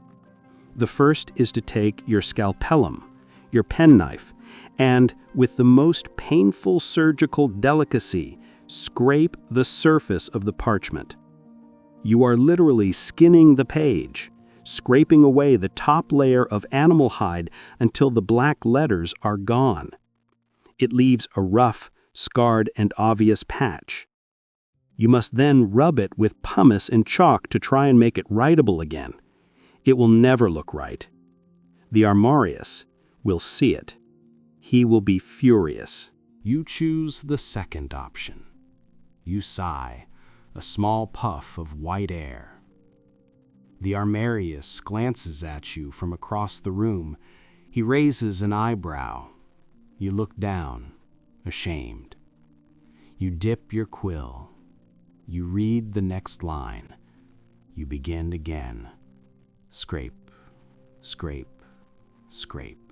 The first is to take your scalpellum, your penknife, and, with the most painful surgical delicacy, scrape the surface of the parchment. You are literally skinning the page, scraping away the top layer of animal hide until the black letters are gone. It leaves a rough, scarred, and obvious patch. You must then rub it with pumice and chalk to try and make it writable again. It will never look right. The armorius will see it. He will be furious. You choose the second option. You sigh, a small puff of white air. The armorius glances at you from across the room. He raises an eyebrow. You look down, ashamed. You dip your quill. You read the next line. You begin again. Scrape, scrape, scrape.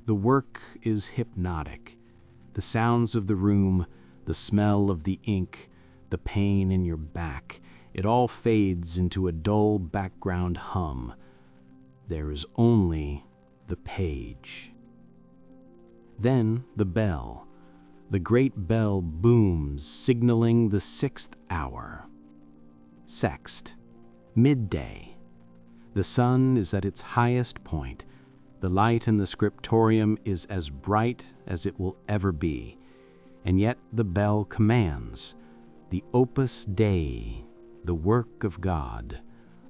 The work is hypnotic. The sounds of the room, the smell of the ink, the pain in your back, it all fades into a dull background hum. There is only the page. Then the bell. The great bell booms, signaling the 6th hour. Sext, midday. The sun is at its highest point. The light in the scriptorium is as bright as it will ever be. And yet the bell commands. The opus Dei, the work of God,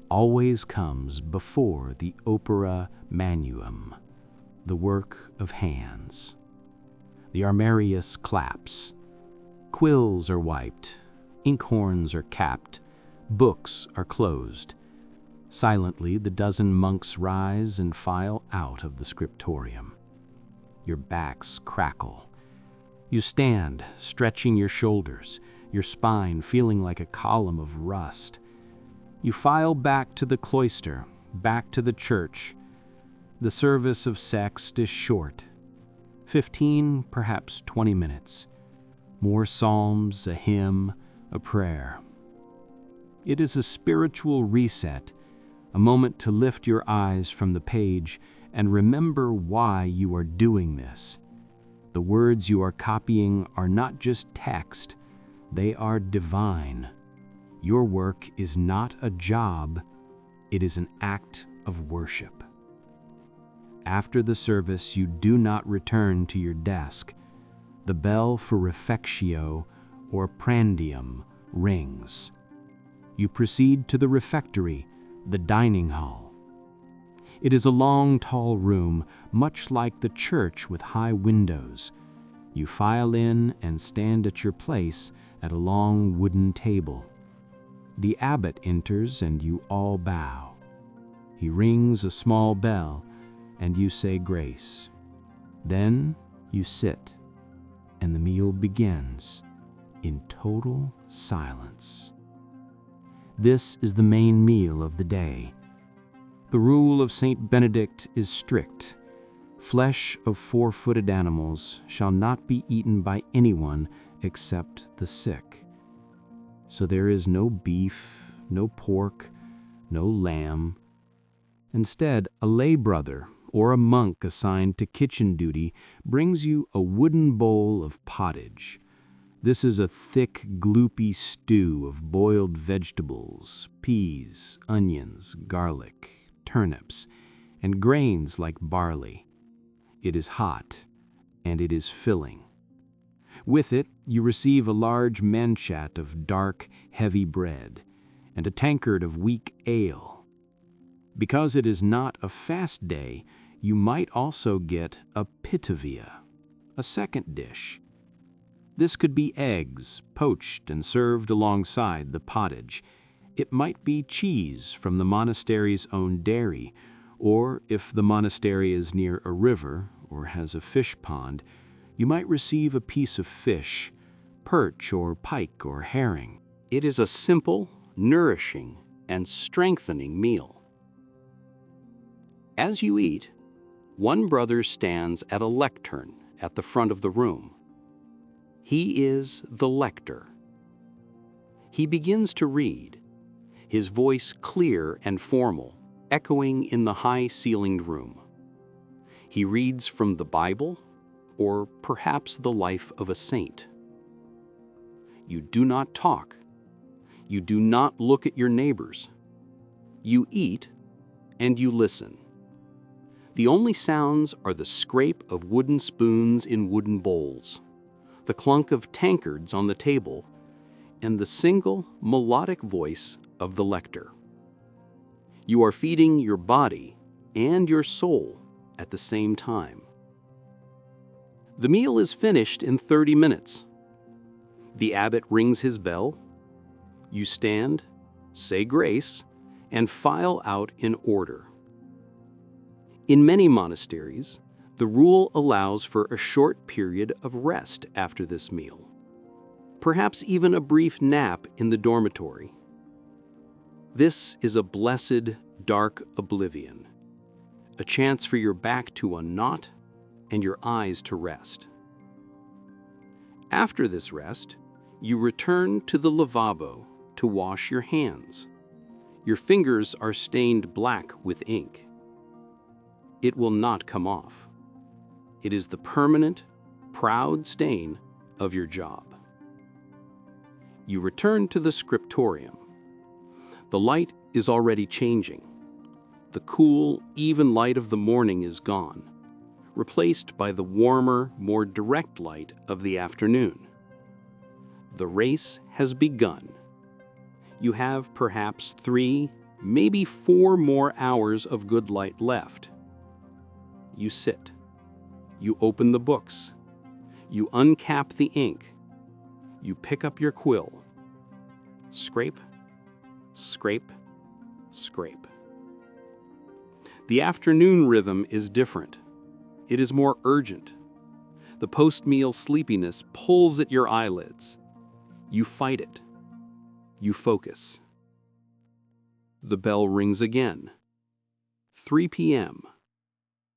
always comes before the opera manuum, the work of hands. The armorius claps. Quills are wiped. Inkhorns are capped. Books are closed. Silently, the dozen monks rise and file out of the scriptorium. Your backs crackle. You stand, stretching your shoulders, your spine feeling like a column of rust. You file back to the cloister, back to the church. The service of sext is short. 15, perhaps 20 minutes. More psalms, a hymn, a prayer. It is a spiritual reset, a moment to lift your eyes from the page and remember why you are doing this. The words you are copying are not just text, they are divine. Your work is not a job, it is an act of worship. After the service, you do not return to your desk. The bell for refectio or prandium rings. You proceed to the refectory, the dining hall. It is a long, tall room, much like the church with high windows. You file in and stand at your place at a long wooden table. The abbot enters and you all bow. He rings a small bell and you say grace. Then you sit, and the meal begins in total silence. This is the main meal of the day. The rule of Saint Benedict is strict. Flesh of four-footed animals shall not be eaten by anyone except the sick. So there is no beef, no pork, no lamb. Instead, a lay brother or a monk assigned to kitchen duty brings you a wooden bowl of pottage. This is a thick, gloopy stew of boiled vegetables, peas, onions, garlic, turnips, and grains like barley. It is hot, and it is filling. With it, you receive a large manchat of dark, heavy bread, and a tankard of weak ale. Because it is not a fast day, you might also get a pitavia, a second dish. This could be eggs, poached and served alongside the pottage. It might be cheese from the monastery's own dairy, or if the monastery is near a river or has a fish pond, you might receive a piece of fish, perch or pike or herring. It is a simple, nourishing, and strengthening meal. As you eat, one brother stands at a lectern at the front of the room. He is the lector. He begins to read, his voice clear and formal, echoing in the high-ceilinged room. He reads from the Bible, or perhaps the life of a saint. You do not talk. You do not look at your neighbors. You eat and you listen. The only sounds are the scrape of wooden spoons in wooden bowls, the clunk of tankards on the table, and the single melodic voice of the lector. You are feeding your body and your soul at the same time. The meal is finished in 30 minutes. The abbot rings his bell. You stand, say grace, and file out in order. In many monasteries, the rule allows for a short period of rest after this meal, perhaps even a brief nap in the dormitory. This is a blessed, dark oblivion, a chance for your back to unknot and your eyes to rest. After this rest, you return to the lavabo to wash your hands. Your fingers are stained black with ink. It will not come off. It is the permanent, proud stain of your job. You return to the scriptorium. The light is already changing. The cool, even light of the morning is gone, replaced by the warmer, more direct light of the afternoon. The race has begun. You have perhaps 3, maybe 4 more hours of good light left. You sit. You open the books. You uncap the ink. You pick up your quill. Scrape, scrape, scrape. The afternoon rhythm is different. It is more urgent. The post-meal sleepiness pulls at your eyelids. You fight it. You focus. The bell rings again. 3 p.m.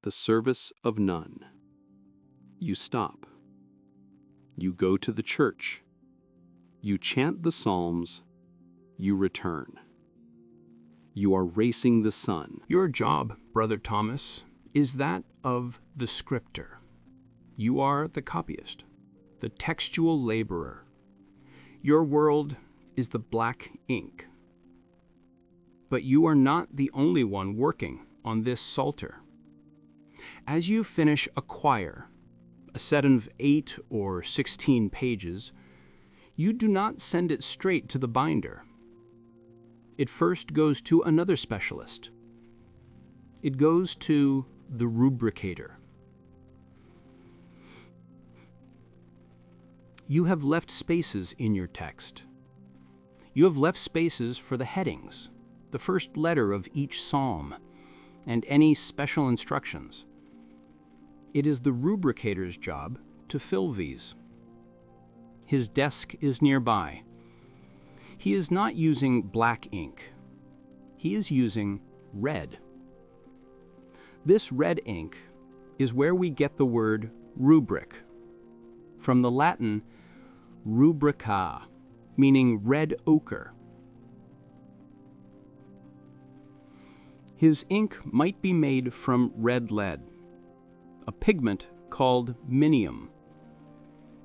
The service of none. You stop. You go to the church. You chant the psalms. You return. You are racing the sun. Your job, Brother Thomas, is that of the scriptor. You are the copyist, the textual laborer. Your world is the black ink. But you are not the only one working on this psalter. As you finish a quire, a set of 8 or 16 pages, you do not send it straight to the binder. It first goes to another specialist. It goes to the rubricator. You have left spaces in your text. You have left spaces for the headings, the first letter of each psalm, and any special instructions. It is the rubricator's job to fill these. His desk is nearby. He is not using black ink. He is using red. This red ink is where we get the word rubric, from the Latin rubrica, meaning red ochre. His ink might be made from red lead, a pigment called minium,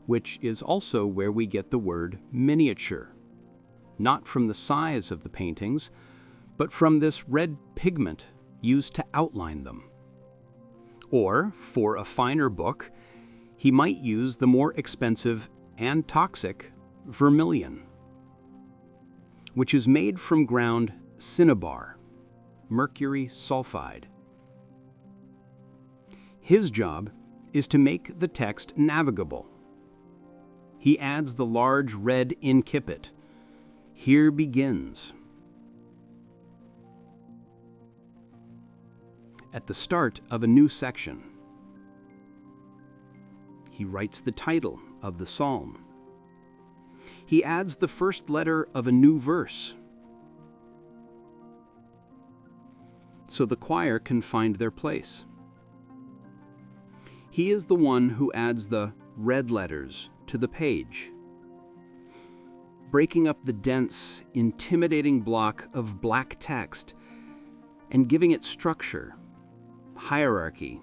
which is also where we get the word miniature, not from the size of the paintings, but from this red pigment used to outline them. Or, for a finer book, he might use the more expensive and toxic vermilion, which is made from ground cinnabar, mercury sulfide. His job is to make the text navigable. He adds the large red incipit, "Here begins," at the start of a new section. He writes the title of the psalm. He adds the first letter of a new verse, so the choir can find their place. He is the one who adds the red letters to the page, breaking up the dense, intimidating block of black text and giving it structure, hierarchy,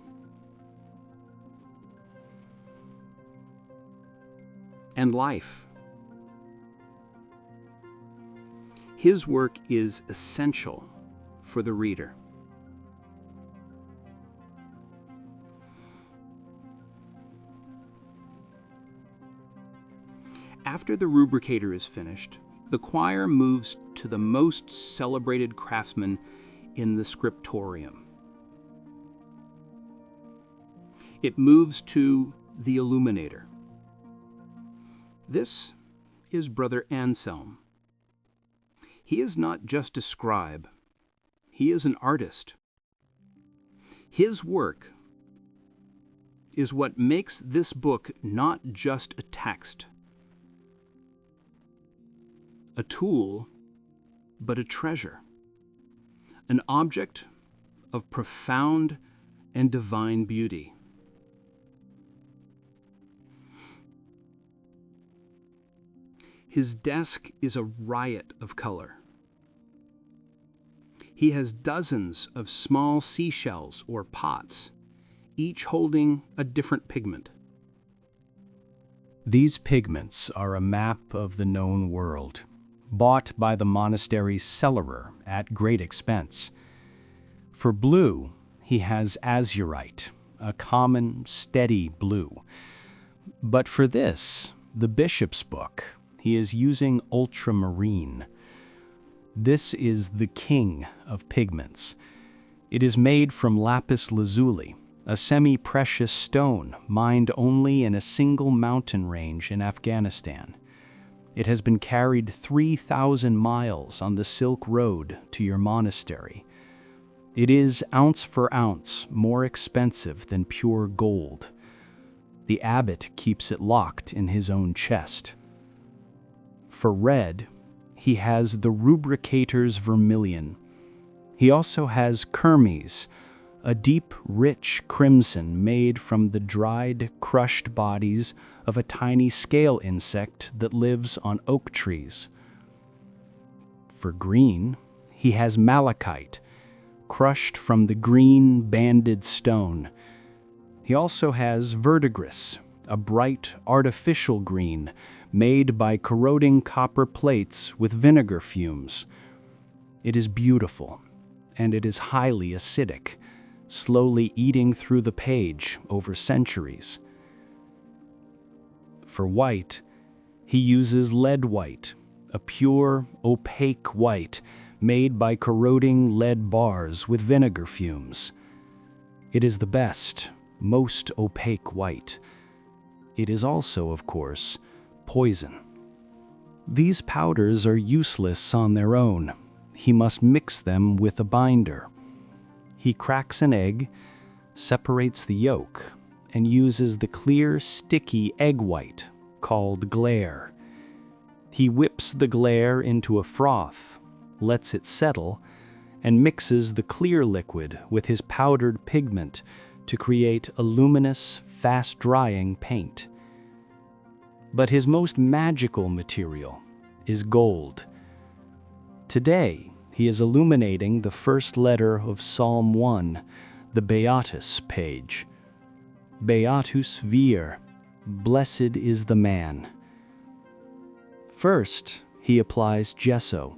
and life. His work is essential for the reader. After the rubricator is finished, the choir moves to the most celebrated craftsman in the scriptorium. It moves to the illuminator. This is Brother Anselm. He is not just a scribe, he is an artist. His work is what makes this book not just a text, a tool, but a treasure, an object of profound and divine beauty. His desk is a riot of color. He has dozens of small seashells or pots, each holding a different pigment. These pigments are a map of the known world, bought by the monastery's cellarer at great expense. For blue, he has azurite, a common, steady blue. But for this, the bishop's book, he is using ultramarine. This is the king of pigments. It is made from lapis lazuli, a semi-precious stone mined only in a single mountain range in Afghanistan. It has been carried 3,000 miles on the Silk Road to your monastery. It is ounce for ounce more expensive than pure gold. The abbot keeps it locked in his own chest. For red, he has the rubricator's vermilion. He also has kermes, a deep, rich crimson made from the dried, crushed bodies of a tiny scale insect that lives on oak trees. For green, he has malachite, crushed from the green, banded stone. He also has verdigris, a bright, artificial green made by corroding copper plates with vinegar fumes. It is beautiful, and it is highly acidic, slowly eating through the page over centuries. For white, he uses lead white, a pure, opaque white made by corroding lead bars with vinegar fumes. It is the best, most opaque white. It is also, of course, poison. These powders are useless on their own. He must mix them with a binder. He cracks an egg, separates the yolk, and uses the clear, sticky egg white, called glaire. He whips the glaire into a froth, lets it settle, and mixes the clear liquid with his powdered pigment to create a luminous, fast-drying paint. But his most magical material is gold. Today, he is illuminating the first letter of Psalm 1, the Beatus page. Beatus vir, blessed is the man. First, he applies gesso.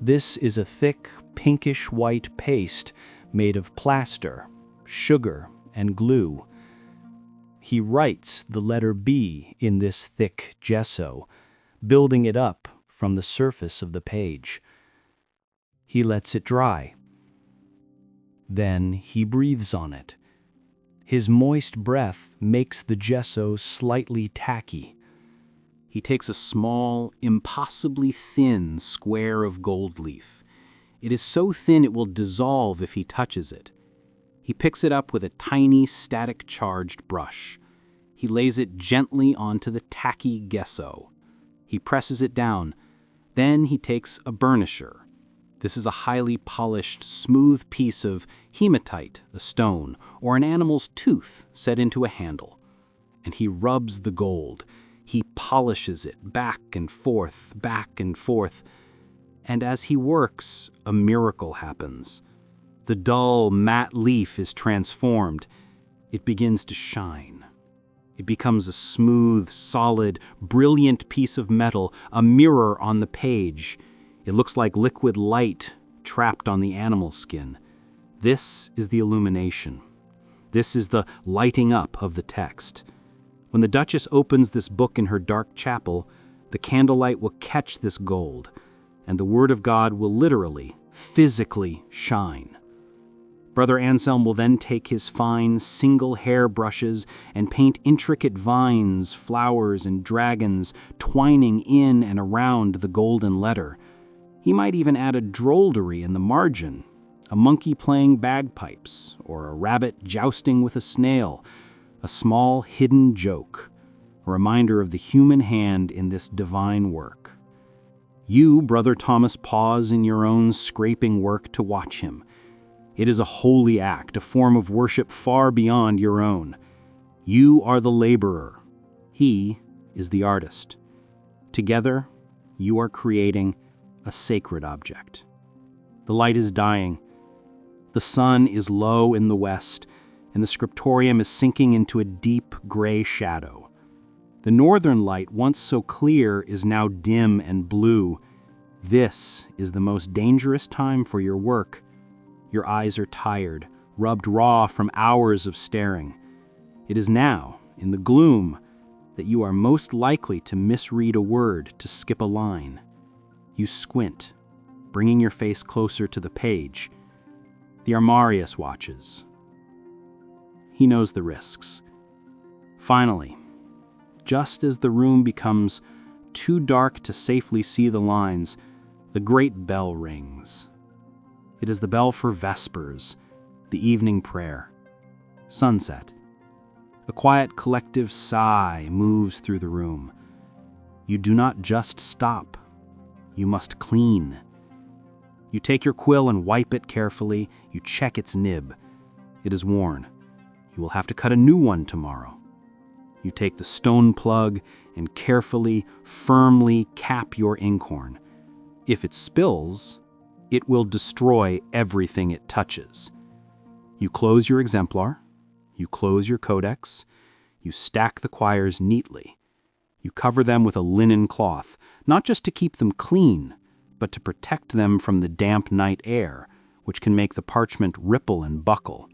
This is a thick, pinkish-white paste made of plaster, sugar, and glue. He writes the letter B in this thick gesso, building it up from the surface of the page. He lets it dry. Then he breathes on it. His moist breath makes the gesso slightly tacky. He takes a small, impossibly thin square of gold leaf. It is so thin it will dissolve if he touches it. He picks it up with a tiny, static-charged brush. He lays it gently onto the tacky gesso. He presses it down. Then he takes a burnisher. This is a highly polished, smooth piece of hematite, a stone, or an animal's tooth set into a handle. And he rubs the gold. He polishes it back and forth, and as he works, a miracle happens. The dull, matte leaf is transformed. It begins to shine. It becomes a smooth, solid, brilliant piece of metal, a mirror on the page. It looks like liquid light trapped on the animal skin. This is the illumination. This is the lighting up of the text. When the Duchess opens this book in her dark chapel, the candlelight will catch this gold, and the Word of God will literally, physically shine. Brother Anselm will then take his fine, single hair brushes and paint intricate vines, flowers, and dragons twining in and around the golden letter. He might even add a drollery in the margin, a monkey playing bagpipes, or a rabbit jousting with a snail, a small hidden joke, a reminder of the human hand in this divine work. You, Brother Thomas, pause in your own scraping work to watch him. It is a holy act, a form of worship far beyond your own. You are the laborer. He is the artist. Together, you are creating a sacred object. The light is dying. The sun is low in the west, and the scriptorium is sinking into a deep gray shadow. The northern light, once so clear, is now dim and blue. This is the most dangerous time for your work. Your eyes are tired, rubbed raw from hours of staring. It is now, in the gloom, that you are most likely to misread a word, to skip a line. You squint, bringing your face closer to the page. The Armarius watches. He knows the risks. Finally, just as the room becomes too dark to safely see the lines, the great bell rings. It is the bell for Vespers, the evening prayer. Sunset. A quiet collective sigh moves through the room. You do not just stop. You must clean. You take your quill and wipe it carefully. You check its nib. It is worn. You will have to cut a new one tomorrow. You take the stone plug and carefully, firmly cap your inkhorn. If it spills, it will destroy everything it touches. You close your exemplar. You close your codex. You stack the quires neatly. You cover them with a linen cloth, not just to keep them clean, but to protect them from the damp night air, which can make the parchment ripple and buckle.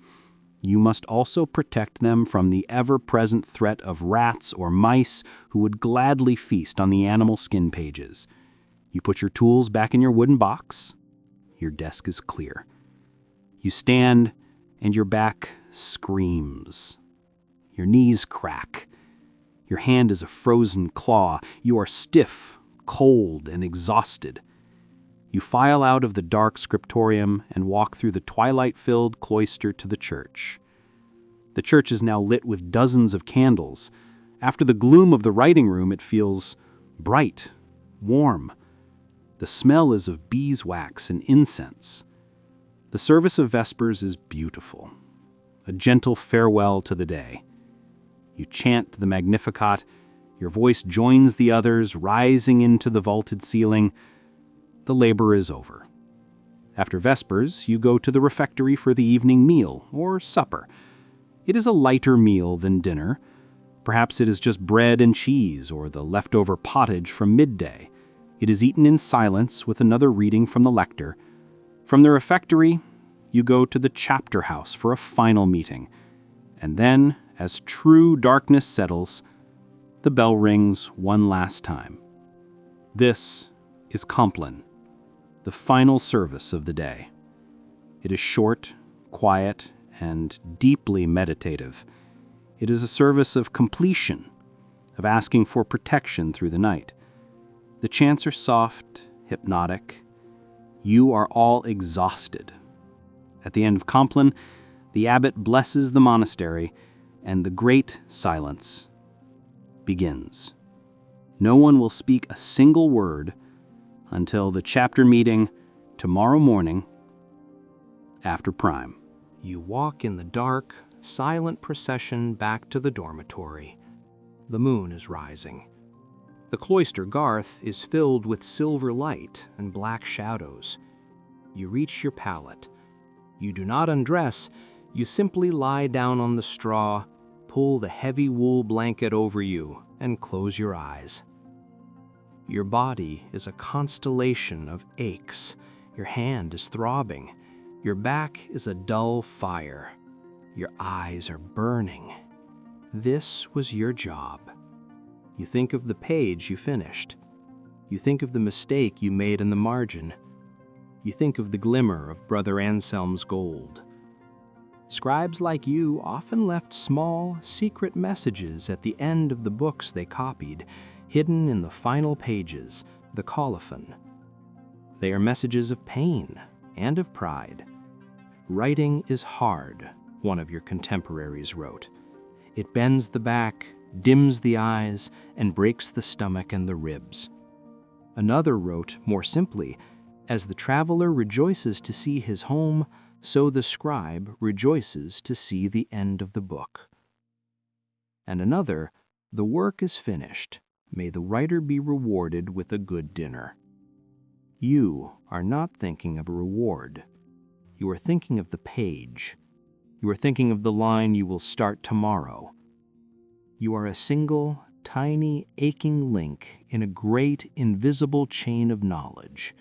You must also protect them from the ever-present threat of rats or mice who would gladly feast on the animal skin pages. You put your tools back in your wooden box. Your desk is clear. You stand, and your back screams. Your knees crack. Your hand is a frozen claw. You are stiff, cold, and exhausted. You file out of the dark scriptorium and walk through the twilight-filled cloister to the church. The church is now lit with dozens of candles. After the gloom of the writing room, it feels bright, warm. The smell is of beeswax and incense. The service of Vespers is beautiful, a gentle farewell to the day. You chant the Magnificat. Your voice joins the others, rising into the vaulted ceiling. The labor is over. After Vespers, you go to the refectory for the evening meal, or supper. It is a lighter meal than dinner. Perhaps it is just bread and cheese, or the leftover pottage from midday. It is eaten in silence with another reading from the lector. From the refectory, you go to the chapter house for a final meeting. And then, as true darkness settles, the bell rings one last time. This is Compline, the final service of the day. It is short, quiet, and deeply meditative. It is a service of completion, of asking for protection through the night. The chants are soft, hypnotic. You are all exhausted. At the end of Compline, the abbot blesses the monastery, and the great silence begins. No one will speak a single word until the chapter meeting tomorrow morning after prime. You walk in the dark, silent procession back to the dormitory. The moon is rising. The cloister garth is filled with silver light and black shadows. You reach your pallet. You do not undress, you simply lie down on the straw, pull the heavy wool blanket over you, and close your eyes. Your body is a constellation of aches. Your hand is throbbing. Your back is a dull fire. Your eyes are burning. This was your job. You think of the page you finished. You think of the mistake you made in the margin. You think of the glimmer of Brother Anselm's gold. Scribes like you often left small, secret messages at the end of the books they copied, hidden in the final pages, the colophon. They are messages of pain and of pride. Writing is hard, one of your contemporaries wrote. It bends the back, dims the eyes, and breaks the stomach and the ribs. Another wrote, more simply, as the traveler rejoices to see his home, so the scribe rejoices to see the end of the book. And another, the work is finished. May the writer be rewarded with a good dinner. You are not thinking of a reward. You are thinking of the page. You are thinking of the line you will start tomorrow. You are a single, tiny, aching link in a great, invisible chain of knowledge.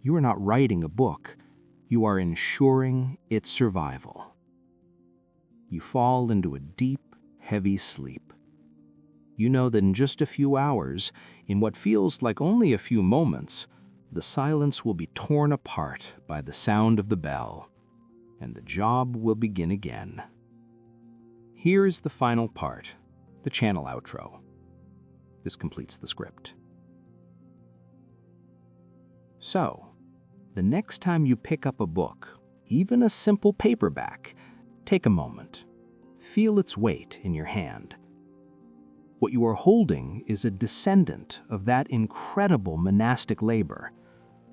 You are not writing a book. You are ensuring its survival. You fall into a deep, heavy sleep. You know that in just a few hours, in what feels like only a few moments, the silence will be torn apart by the sound of the bell, and the job will begin again. Here is the final part, the channel outro. This completes the script. So, the next time you pick up a book, even a simple paperback, take a moment. Feel its weight in your hand. What you are holding is a descendant of that incredible monastic labor.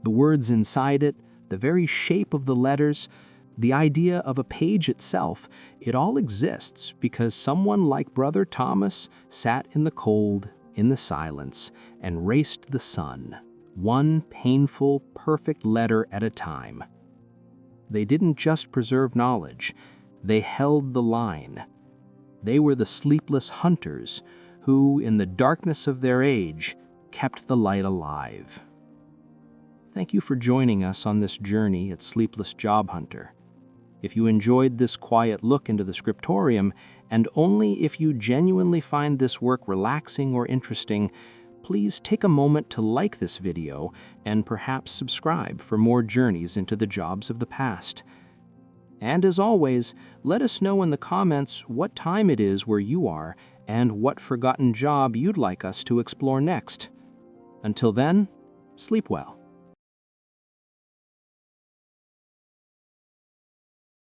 The words inside it, the very shape of the letters, the idea of a page itself, it all exists because someone like Brother Thomas sat in the cold, in the silence, and raced the sun, one painful, perfect letter at a time. They didn't just preserve knowledge, they held the line. They were the sleepless hunters who, in the darkness of their age, kept the light alive. Thank you for joining us on this journey at Sleepless Job Hunter. If you enjoyed this quiet look into the scriptorium, and only if you genuinely find this work relaxing or interesting, please take a moment to like this video and perhaps subscribe for more journeys into the jobs of the past. And as always, let us know in the comments what time it is where you are and what forgotten job you'd like us to explore next. Until then, sleep well.